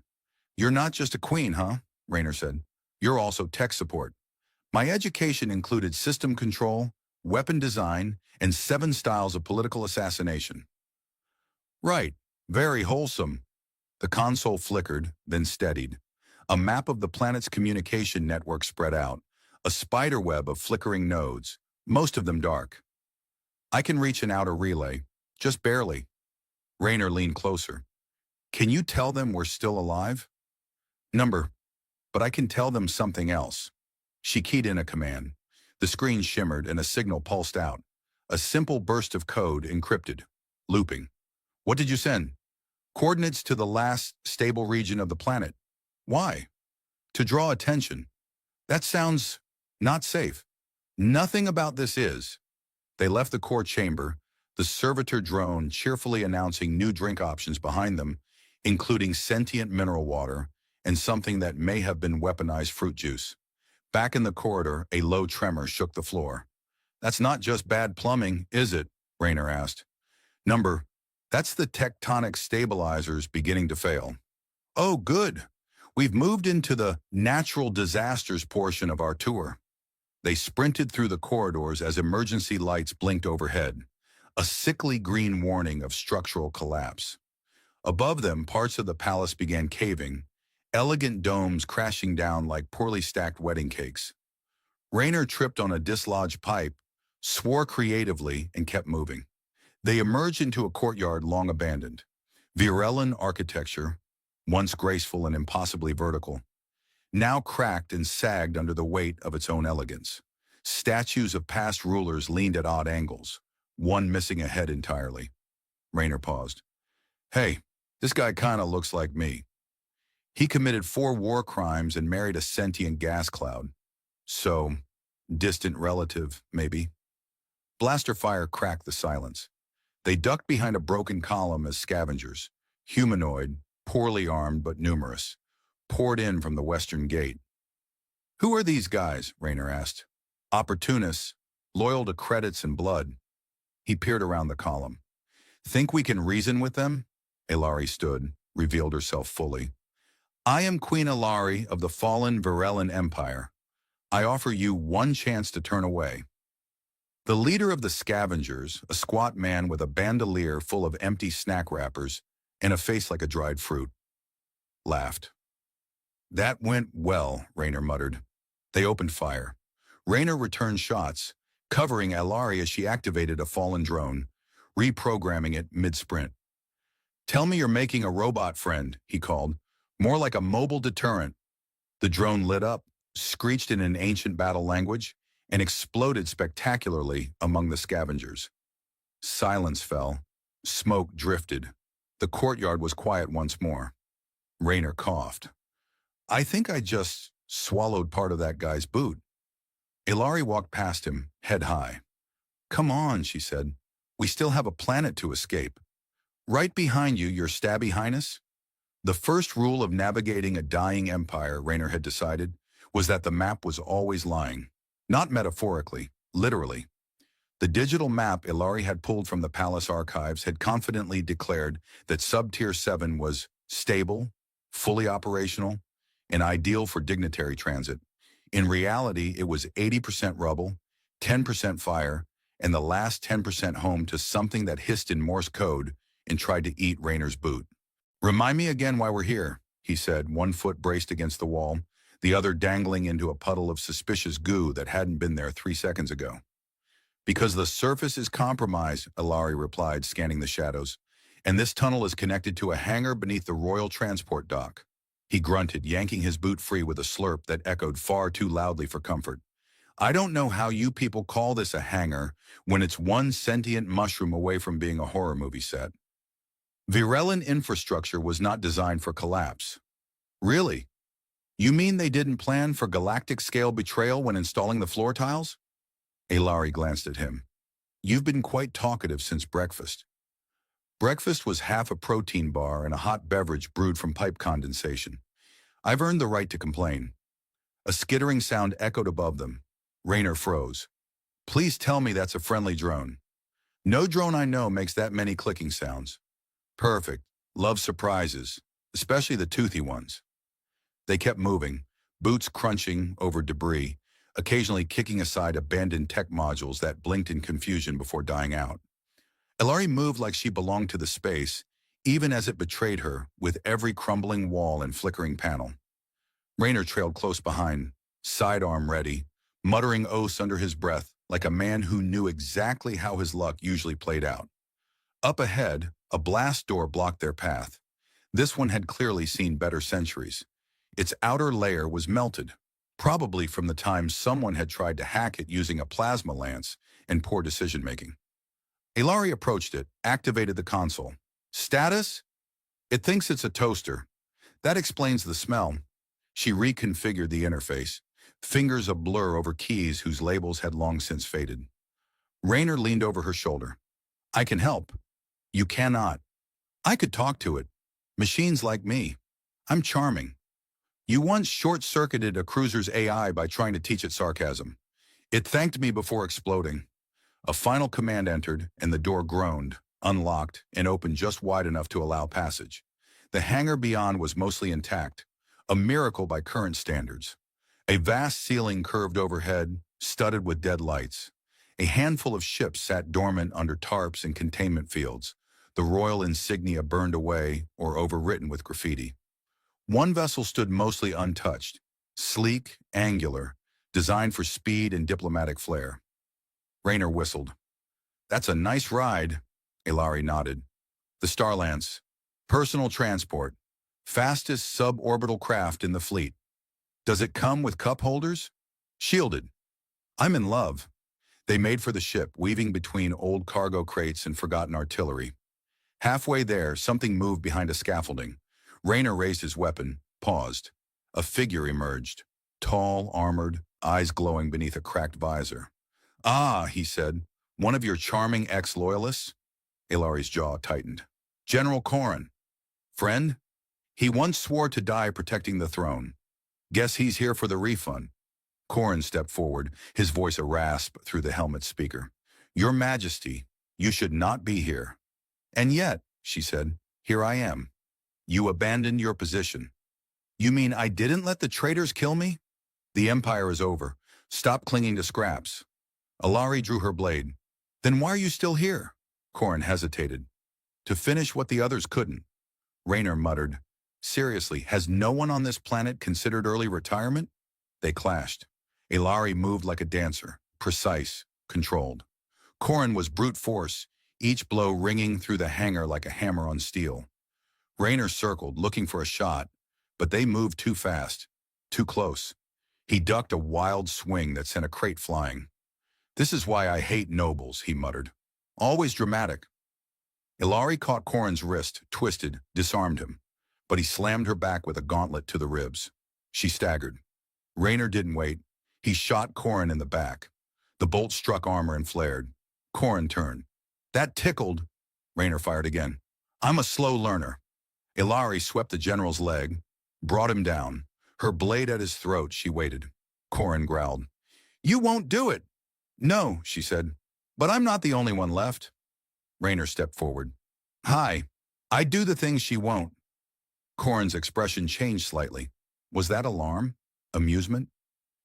You're not just a queen, huh? Rayner said. You're also tech support. My education included system control, weapon design, and 7 styles of political assassination. Right, very wholesome. The console flickered, then steadied. A map of the planet's communication network spread out, a spider web of flickering nodes, most of them dark. I can reach an outer relay, just barely. Raynor leaned closer. Can you tell them we're still alive? Number, but I can tell them something else. She keyed in a command. The screen shimmered and a signal pulsed out. A simple burst of code encrypted. Looping. What did you send? Coordinates to the last stable region of the planet. Why? To draw attention. That sounds not safe. Nothing about this is. They left the core chamber, the servitor drone cheerfully announcing new drink options behind them, including sentient mineral water and something that may have been weaponized fruit juice. Back in the corridor, a low tremor shook the floor. That's not just bad plumbing, is it? Raynor asked. Number, that's the tectonic stabilizers beginning to fail. Oh, good. We've moved into the natural disasters portion of our tour. They sprinted through the corridors as emergency lights blinked overhead, a sickly green warning of structural collapse. Above them, parts of the palace began caving, elegant domes crashing down like poorly stacked wedding cakes. Raynor tripped on a dislodged pipe, swore creatively, and kept moving. They emerged into a courtyard long abandoned. Virellan architecture, once graceful and impossibly vertical, now cracked and sagged under the weight of its own elegance. Statues of past rulers leaned at odd angles, one missing a head entirely. Raynor paused. Hey, this guy kinda looks like me. He committed 4 war crimes and married a sentient gas cloud. So, distant relative, maybe. Blaster fire cracked the silence. They ducked behind a broken column as scavengers, humanoid, poorly armed but numerous, poured in from the western gate. Who are these guys? Raynor asked. Opportunists, loyal to credits and blood. He peered around the column. Think we can reason with them? Ilari stood, revealed herself fully. I am Queen Ilari of the fallen Virellan Empire. I offer you one chance to turn away. The leader of the scavengers, a squat man with a bandolier full of empty snack wrappers and a face like a dried fruit, laughed. That went well, Raynor muttered. They opened fire. Raynor returned shots, covering Ilari as she activated a fallen drone, reprogramming it mid-sprint. Tell me you're making a robot friend, he called, more like a mobile deterrent. The drone lit up, screeched in an ancient battle language, and exploded spectacularly among the scavengers. Silence fell. Smoke drifted. The courtyard was quiet once more. Raynor coughed. I think I just swallowed part of that guy's boot. Ilari walked past him, head high. Come on, she said. We still have a planet to escape. Right behind you, your stabby highness. The first rule of navigating a dying empire, Raynor had decided, was that the map was always lying. Not metaphorically, literally. The digital map Ilari had pulled from the palace archives had confidently declared that Sub-Tier 7 was stable, fully operational, and ideal for dignitary transit. In reality, it was 80% rubble, 10% fire, and the last 10% home to something that hissed in Morse code and tried to eat Raynor's boot. Remind me again why we're here, he said, one foot braced against the wall, the other dangling into a puddle of suspicious goo that hadn't been there 3 seconds ago. Because the surface is compromised, Ilari replied, scanning the shadows, and this tunnel is connected to a hangar beneath the Royal Transport Dock. He grunted, yanking his boot free with a slurp that echoed far too loudly for comfort. I don't know how you people call this a hangar when it's one sentient mushroom away from being a horror movie set. Virellan infrastructure was not designed for collapse. Really? You mean they didn't plan for galactic-scale betrayal when installing the floor tiles? Ilari glanced at him. You've been quite talkative since breakfast. Breakfast was half a protein bar and a hot beverage brewed from pipe condensation. I've earned the right to complain. A skittering sound echoed above them. Raynor froze. Please tell me that's a friendly drone. No drone I know makes that many clicking sounds. Perfect. Love surprises, especially the toothy ones. They kept moving, boots crunching over debris, occasionally kicking aside abandoned tech modules that blinked in confusion before dying out. Ilari moved like she belonged to the space, even as it betrayed her with every crumbling wall and flickering panel. Raynor trailed close behind, sidearm ready, muttering oaths under his breath like a man who knew exactly how his luck usually played out. Up ahead, a blast door blocked their path. This one had clearly seen better centuries. Its outer layer was melted, probably from the time someone had tried to hack it using a plasma lance and poor decision-making. Ilari approached it, activated the console. Status? It thinks it's a toaster. That explains the smell. She reconfigured the interface, fingers a blur over keys whose labels had long since faded. Raynor leaned over her shoulder. I can help. You cannot. I could talk to it. Machines like me. I'm charming. You once short-circuited a cruiser's AI by trying to teach it sarcasm. It thanked me before exploding. A final command entered, and the door groaned, unlocked, and opened just wide enough to allow passage. The hangar beyond was mostly intact, a miracle by current standards. A vast ceiling curved overhead, studded with dead lights. A handful of ships sat dormant under tarps and containment fields, the royal insignia burned away or overwritten with graffiti. One vessel stood mostly untouched, sleek, angular, designed for speed and diplomatic flair. Raynor whistled. That's a nice ride, Ilari nodded. The Starlance. Personal transport. Fastest suborbital craft in the fleet. Does it come with cup holders? Shielded. I'm in love. They made for the ship, weaving between old cargo crates and forgotten artillery. Halfway there, something moved behind a scaffolding. Raynor raised his weapon, paused. A figure emerged. Tall, armored, eyes glowing beneath a cracked visor. Ah, he said, one of your charming ex-loyalists? Ilari's jaw tightened. General Corrin. Friend? He once swore to die protecting the throne. Guess he's here for the refund. Corrin stepped forward, his voice a rasp through the helmet speaker. Your Majesty, you should not be here. And yet, she said, here I am. You abandoned your position. You mean I didn't let the traitors kill me? The Empire is over. Stop clinging to scraps. Ilari drew her blade. Then why are you still here? Corrin hesitated. To finish what the others couldn't. Raynor muttered. Seriously, has no one on this planet considered early retirement? They clashed. Ilari moved like a dancer, precise, controlled. Corrin was brute force, each blow ringing through the hangar like a hammer on steel. Raynor circled, looking for a shot, but they moved too fast, too close. He ducked a wild swing that sent a crate flying. This is why I hate nobles, he muttered. Always dramatic. Ilari caught Corrin's wrist, twisted, disarmed him, but he slammed her back with a gauntlet to the ribs. She staggered. Raynor didn't wait. He shot Corrin in the back. The bolt struck armor and flared. Corrin turned. That tickled. Raynor fired again. I'm a slow learner. Ilari swept the general's leg, brought him down. Her blade at his throat, she waited. Corrin growled. You won't do it. No, she said, but I'm not the only one left. Raynor stepped forward. Hi, I do the things she won't. Corrin's expression changed slightly. Was that alarm? Amusement?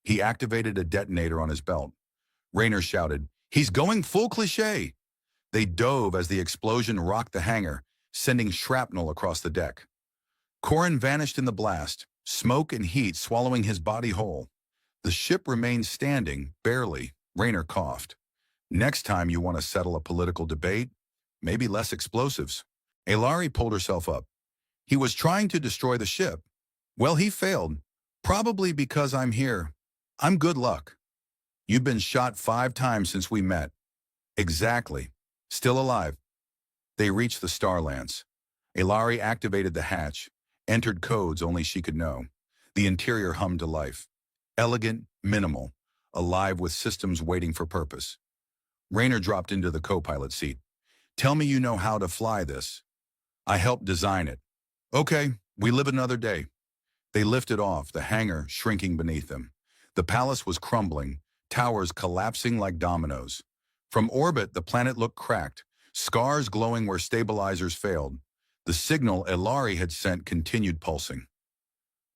He activated a detonator on his belt. Raynor shouted, He's going full cliché. They dove as the explosion rocked the hangar, sending shrapnel across the deck. Corrin vanished in the blast, smoke and heat swallowing his body whole. The ship remained standing, barely. Raynor coughed. Next time you want to settle a political debate, maybe less explosives. Ilari pulled herself up. He was trying to destroy the ship. Well, he failed. Probably because I'm here. I'm good luck. You've been shot 5 times since we met. Exactly. Still alive. They reached the Starlance. Ilari activated the hatch, entered codes only she could know. The interior hummed to life. Elegant, minimal, alive with systems waiting for purpose. Raynor dropped into the co-pilot seat. Tell me you know how to fly this. I helped design it. Okay, we live another day. They lifted off, the hangar shrinking beneath them. The palace was crumbling, towers collapsing like dominoes. From orbit, the planet looked cracked, scars glowing where stabilizers failed. The signal Ilari had sent continued pulsing.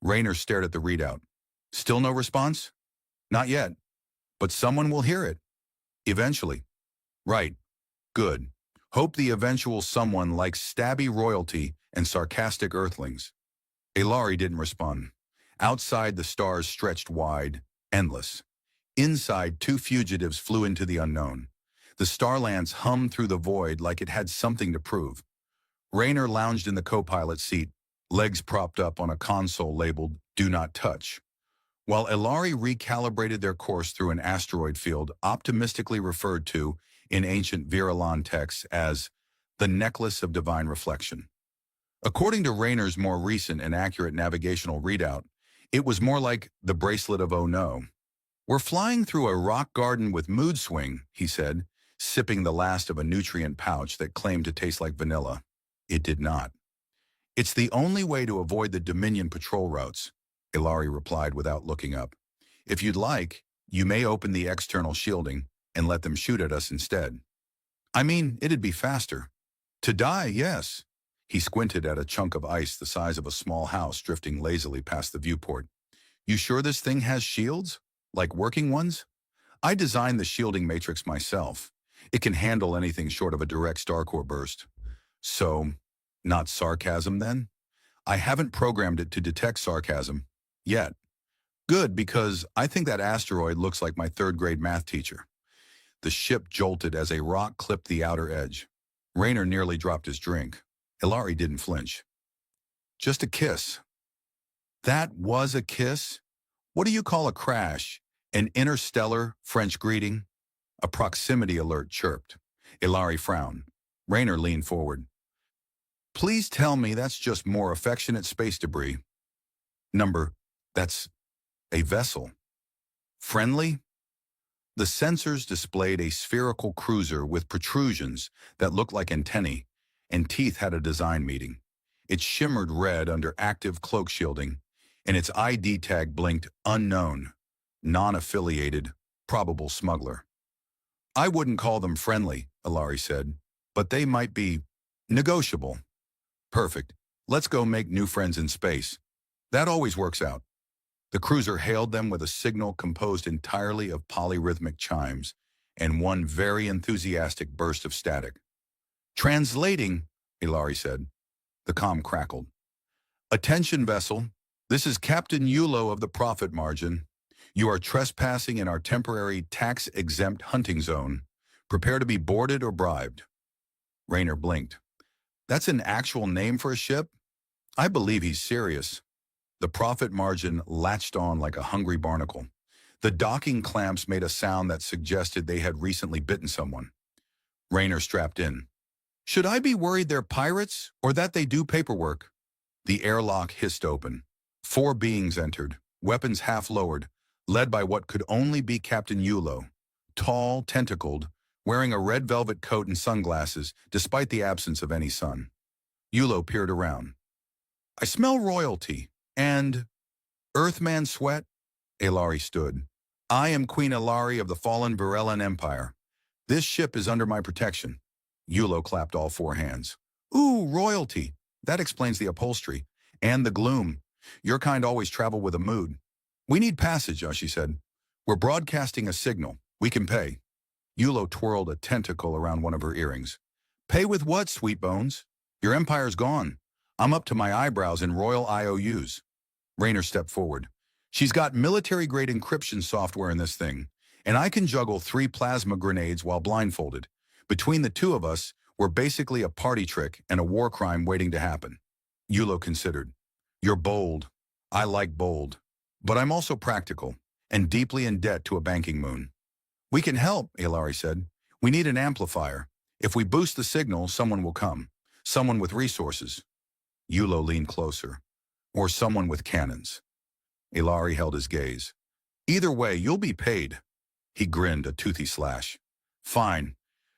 Raynor stared at the readout. Still no response? Not yet. But someone will hear it. Eventually. Right. Good. Hope the eventual someone likes stabby royalty and sarcastic earthlings. Ilari didn't respond. Outside, the stars stretched wide, endless. Inside, two fugitives flew into the unknown. The Starlance hummed through the void like it had something to prove. Raynor lounged in the co-pilot seat, legs propped up on a console labeled "Do Not Touch," while Ilari recalibrated their course through an asteroid field optimistically referred to in ancient Viralan texts as the Necklace of Divine Reflection. According to Raynor's more recent and accurate navigational readout, it was more like the Bracelet of Oh No. "We're flying through a rock garden with mood swing," he said, sipping the last of a nutrient pouch that claimed to taste like vanilla. It did not. "It's the only way to avoid the Dominion patrol routes," Ilari replied without looking up. "If you'd like, you may open the external shielding and let them shoot at us instead." "I mean, it'd be faster." "To die, yes." He squinted at a chunk of ice the size of a small house drifting lazily past the viewport. "You sure this thing has shields? Like working ones?" "I designed the shielding matrix myself. It can handle anything short of a direct starcore burst." "So, not sarcasm then?" "I haven't programmed it to detect sarcasm. Yet." "Good, because I think that asteroid looks like my third-grade math teacher." The ship jolted as a rock clipped the outer edge. Raynor nearly dropped his drink. Ilari didn't flinch. "Just a kiss." "That was a kiss? What do you call a crash? An interstellar French greeting?" A proximity alert chirped. Ilari frowned. Raynor leaned forward. "Please tell me that's just more affectionate space debris." That's a vessel." "Friendly?" The sensors displayed a spherical cruiser with protrusions that looked like antennae, and teeth had a design meeting. It shimmered red under active cloak shielding, and its ID tag blinked unknown, non-affiliated, probable smuggler. "I wouldn't call them friendly," Ilari said, "but they might be negotiable." "Perfect. Let's go make new friends in space. That always works out." The cruiser hailed them with a signal composed entirely of polyrhythmic chimes and one very enthusiastic burst of static. "Translating," Ilari said. The comm crackled. "Attention, vessel. This is Captain Yulo of the Profit Margin. You are trespassing in our temporary tax-exempt hunting zone. Prepare to be boarded or bribed." Raynor blinked. "That's an actual name for a ship? I believe he's serious." The Profit Margin latched on like a hungry barnacle. The docking clamps made a sound that suggested they had recently bitten someone. Raynor strapped in. "Should I be worried they're pirates or that they do paperwork?" The airlock hissed open. 4 beings entered, weapons half lowered, led by what could only be Captain Yulo, tall, tentacled, wearing a red velvet coat and sunglasses despite the absence of any sun. Yulo peered around. "I smell royalty. And Earthman sweat?" Ilari stood. "I am Queen Ilari of the fallen Virelan Empire. This ship is under my protection." Yulo clapped all 4 hands. "Ooh, royalty. That explains the upholstery. And the gloom. Your kind always travel with a mood." "We need passage," she said. "We're broadcasting a signal. We can pay." Yulo twirled a tentacle around one of her earrings. "Pay with what, sweet bones? Your empire's gone. I'm up to my eyebrows in royal IOUs." Raynor stepped forward. "She's got military-grade encryption software in this thing, and I can juggle 3 plasma grenades while blindfolded. Between the two of us, we're basically a party trick and a war crime waiting to happen." Yulo considered. "You're bold. I like bold. But I'm also practical, and deeply in debt to a banking moon." "We can help," Ilari said. "We need an amplifier. If we boost the signal, someone will come. Someone with resources." Yulo leaned closer. "Or someone with cannons." Ilari held his gaze. "Either way, you'll be paid." He grinned, a toothy slash. "Fine.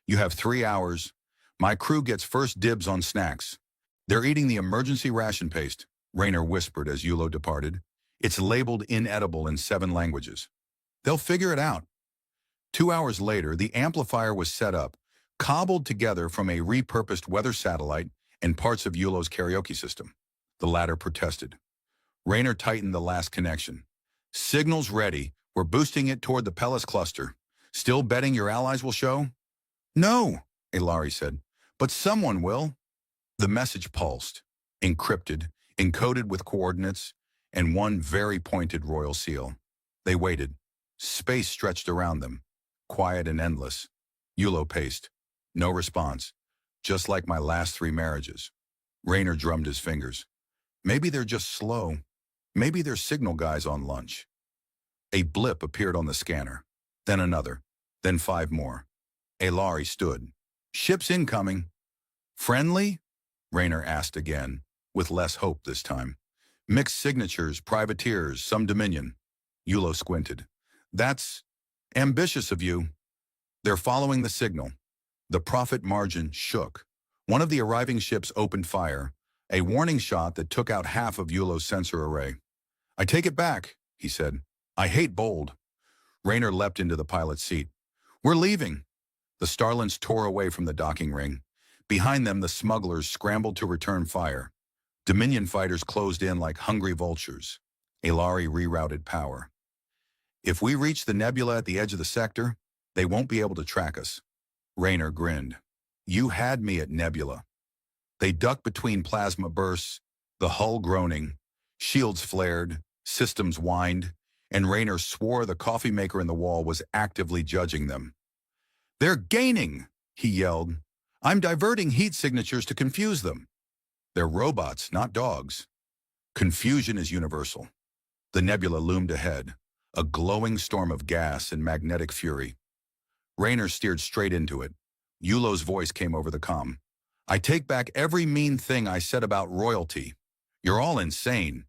You have 3 hours. My crew gets first dibs on snacks. They're eating the emergency ration paste," Raynor whispered as Yulo departed. "It's labeled inedible in 7 languages. They'll figure it out." 2 hours later, the amplifier was set up, cobbled together from a repurposed weather satellite and parts of Yulo's karaoke system. The latter protested. Raynor tightened the last connection. "Signal's ready. We're boosting it toward the Pellis cluster. Still betting your allies will show? No, Ilari said, but someone will. The message pulsed, encrypted, encoded with coordinates, and one very pointed royal seal. They waited. Space stretched around them, quiet and endless. Yulo paced. No response. Just like my last 3 marriages. Rayner drummed his fingers. Maybe they're just slow. Maybe they're signal guys on lunch. A blip appeared on the scanner. Then another. Then 5 more. Ilari stood. Ships incoming. Friendly? Rayner asked again, with less hope this time. Mixed signatures, privateers, some Dominion. Yulo squinted. That's ambitious of you. They're following the signal. The profit margin shook. One of the arriving ships opened fire, a warning shot that took out half of Yulo's sensor array. I take it back, he said. I hate bold. Rayner leapt into the pilot's seat. We're leaving. The Starlins tore away from the docking ring. Behind them, the smugglers scrambled to return fire. Dominion fighters closed in like hungry vultures. Ilari rerouted power. If we reach the nebula at the edge of the sector, they won't be able to track us. Rayner grinned. You had me at nebula. They ducked between plasma bursts, the hull groaning, shields flared, systems whined, and Rayner swore the coffee maker in the wall was actively judging them. They're gaining, he yelled. I'm diverting heat signatures to confuse them. They're robots, not dogs. Confusion is universal. The nebula loomed ahead, a glowing storm of gas and magnetic fury. Rayner steered straight into it. Yulo's voice came over the comm. I take back every mean thing I said about royalty. You're all insane.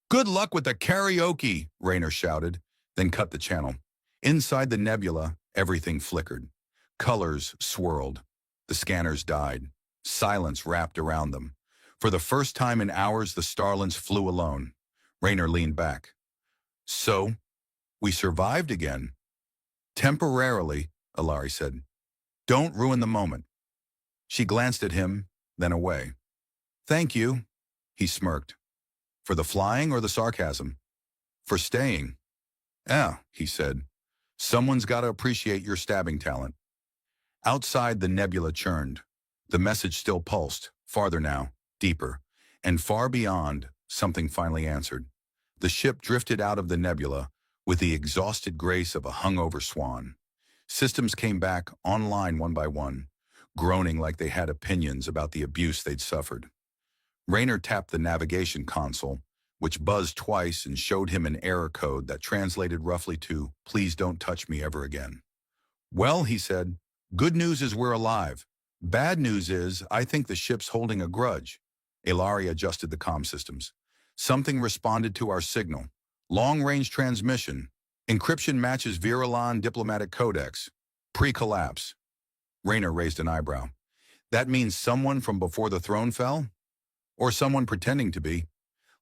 Good luck with the karaoke, Rayner shouted, then cut the channel. Inside the nebula, everything flickered. Colors swirled. The scanners died. Silence wrapped around them. For the first time in hours, the Starlins flew alone. Rayner leaned back. So, we survived again. Temporarily, Ilari said. Don't ruin the moment. She glanced at him, then away. Thank you, he smirked. For the flying or the sarcasm? For staying. Ah, he said. Someone's got to appreciate your stabbing talent. Outside, the nebula churned. The message still pulsed, farther now, deeper. And far beyond, something finally answered. The ship drifted out of the nebula with the exhausted grace of a hungover swan. Systems came back online one by one, groaning like they had opinions about the abuse they'd suffered. Rayner tapped the navigation console, which buzzed twice and showed him an error code that translated roughly to, please don't touch me ever again. Well, he said, good news is we're alive. Bad news is I think the ship's holding a grudge. Ilari adjusted the comm systems. Something responded to our signal. Long-range transmission. Encryption matches Virulon diplomatic codex. Pre-collapse. Rayner raised an eyebrow. That means someone from before the throne fell? Or someone pretending to be?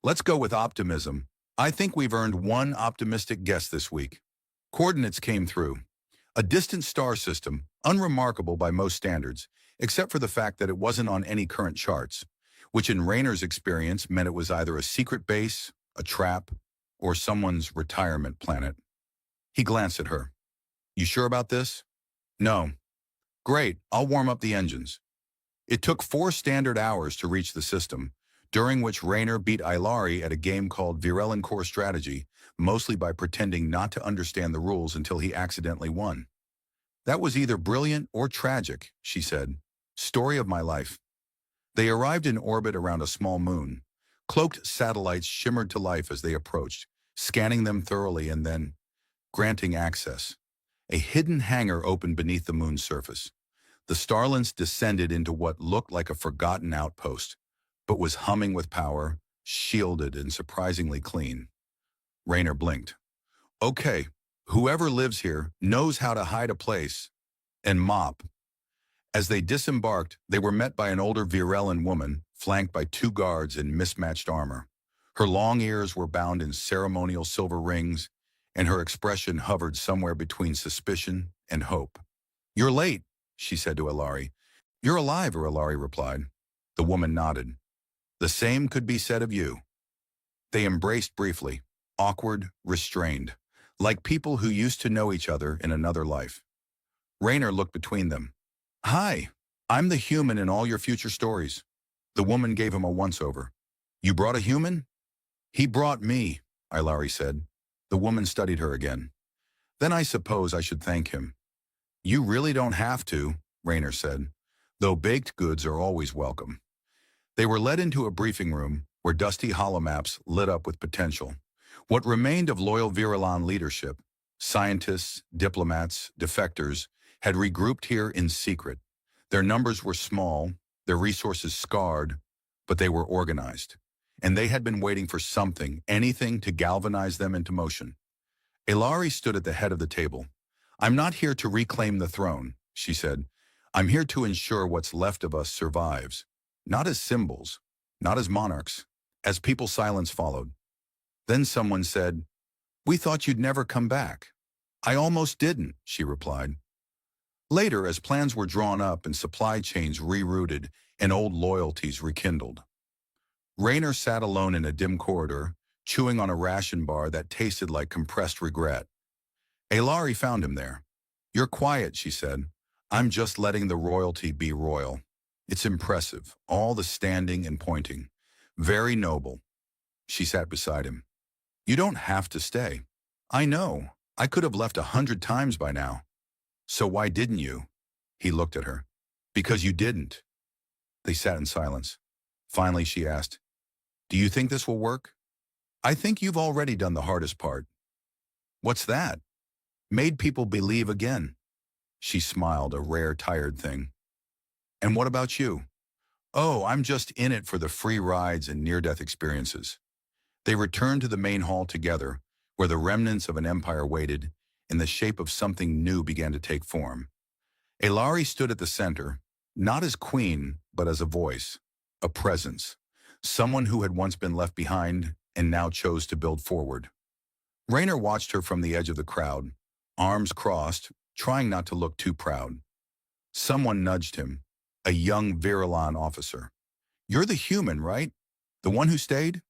Let's go with optimism. I think we've earned one optimistic guess this week. Coordinates came through. A distant star system, unremarkable by most standards, except for the fact that it wasn't on any current charts, which in Rayner's experience meant it was either a secret base, a trap, or someone's retirement planet. He glanced at her. You sure about this? No. Great, I'll warm up the engines. It took 4 standard hours to reach the system, during which Rayner beat Ilari at a game called Virulon Core Strategy, mostly by pretending not to understand the rules until he accidentally won. That was either brilliant or tragic, she said. Story of my life. They arrived in orbit around a small moon. Cloaked satellites shimmered to life as they approached, scanning them thoroughly and then granting access. A hidden hangar opened beneath the moon's surface. The Starlins descended into what looked like a forgotten outpost, but was humming with power, shielded and surprisingly clean. Rayner blinked. Okay, whoever lives here knows how to hide a place and mop. As they disembarked, they were met by an older Virulon woman, flanked by 2 guards in mismatched armor. Her long ears were bound in ceremonial silver rings, and her expression hovered somewhere between suspicion and hope. You're late, she said to Ilari. You're alive, Ilari replied. The woman nodded. The same could be said of you. They embraced briefly, awkward, restrained, like people who used to know each other in another life. Rayner looked between them. Hi, I'm the human in all your future stories. The woman gave him a once-over. You brought a human? He brought me, Ilari said. The woman studied her again. Then I suppose I should thank him. You really don't have to, Rayner said, though baked goods are always welcome. They were led into a briefing room where dusty holomaps lit up with potential. What remained of loyal Virilan leadership, scientists, diplomats, defectors, had regrouped here in secret. Their numbers were small, their resources scarred, but they were organized. And they had been waiting for something, anything to galvanize them into motion. Ilari stood at the head of the table. I'm not here to reclaim the throne, she said. I'm here to ensure what's left of us survives. Not as symbols, not as monarchs. As people's silence followed. Then someone said, We thought you'd never come back. I almost didn't, she replied. Later, as plans were drawn up and supply chains rerouted and old loyalties rekindled. Rayner sat alone in a dim corridor, chewing on a ration bar that tasted like compressed regret. Ilari found him there. You're quiet, she said. I'm just letting the royalty be royal. It's impressive, all the standing and pointing. Very noble. She sat beside him. You don't have to stay. I know. I could have left 100 times by now. So why didn't you? He looked at her. Because you didn't. They sat in silence. Finally, she asked, Do you think this will work? I think you've already done the hardest part. What's that? Made people believe again. She smiled, a rare, tired thing. And what about you? Oh, I'm just in it for the free rides and near-death experiences. They returned to the main hall together, where the remnants of an empire waited, and the shape of something new began to take form. Ilari stood at the center, not as queen, but as a voice, a presence, someone who had once been left behind and now chose to build forward. Rayner watched her from the edge of the crowd, arms crossed, trying not to look too proud. Someone nudged him, a young Virilan officer. You're the human, right? The one who stayed?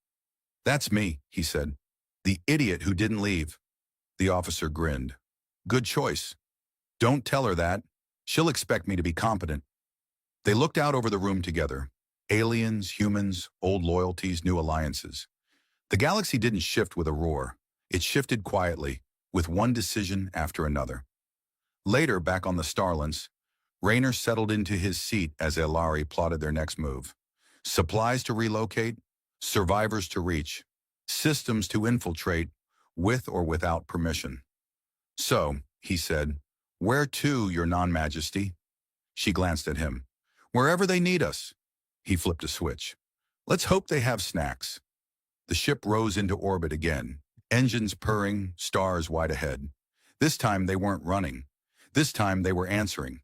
That's me, he said. The idiot who didn't leave. The officer grinned. Good choice. Don't tell her that. She'll expect me to be competent. They looked out over the room together. Aliens, humans, old loyalties, new alliances. The galaxy didn't shift with a roar. It shifted quietly, with one decision after another. Later, back on the Starlands, Rayner settled into his seat as Ilari plotted their next move. Supplies to relocate, survivors to reach, systems to infiltrate, with or without permission. So, he said, where to, your non-majesty? She glanced at him. Wherever they need us. He flipped a switch. Let's hope they have snacks. The ship rose into orbit again, engines purring, stars wide ahead. This time they weren't running. This time they were answering.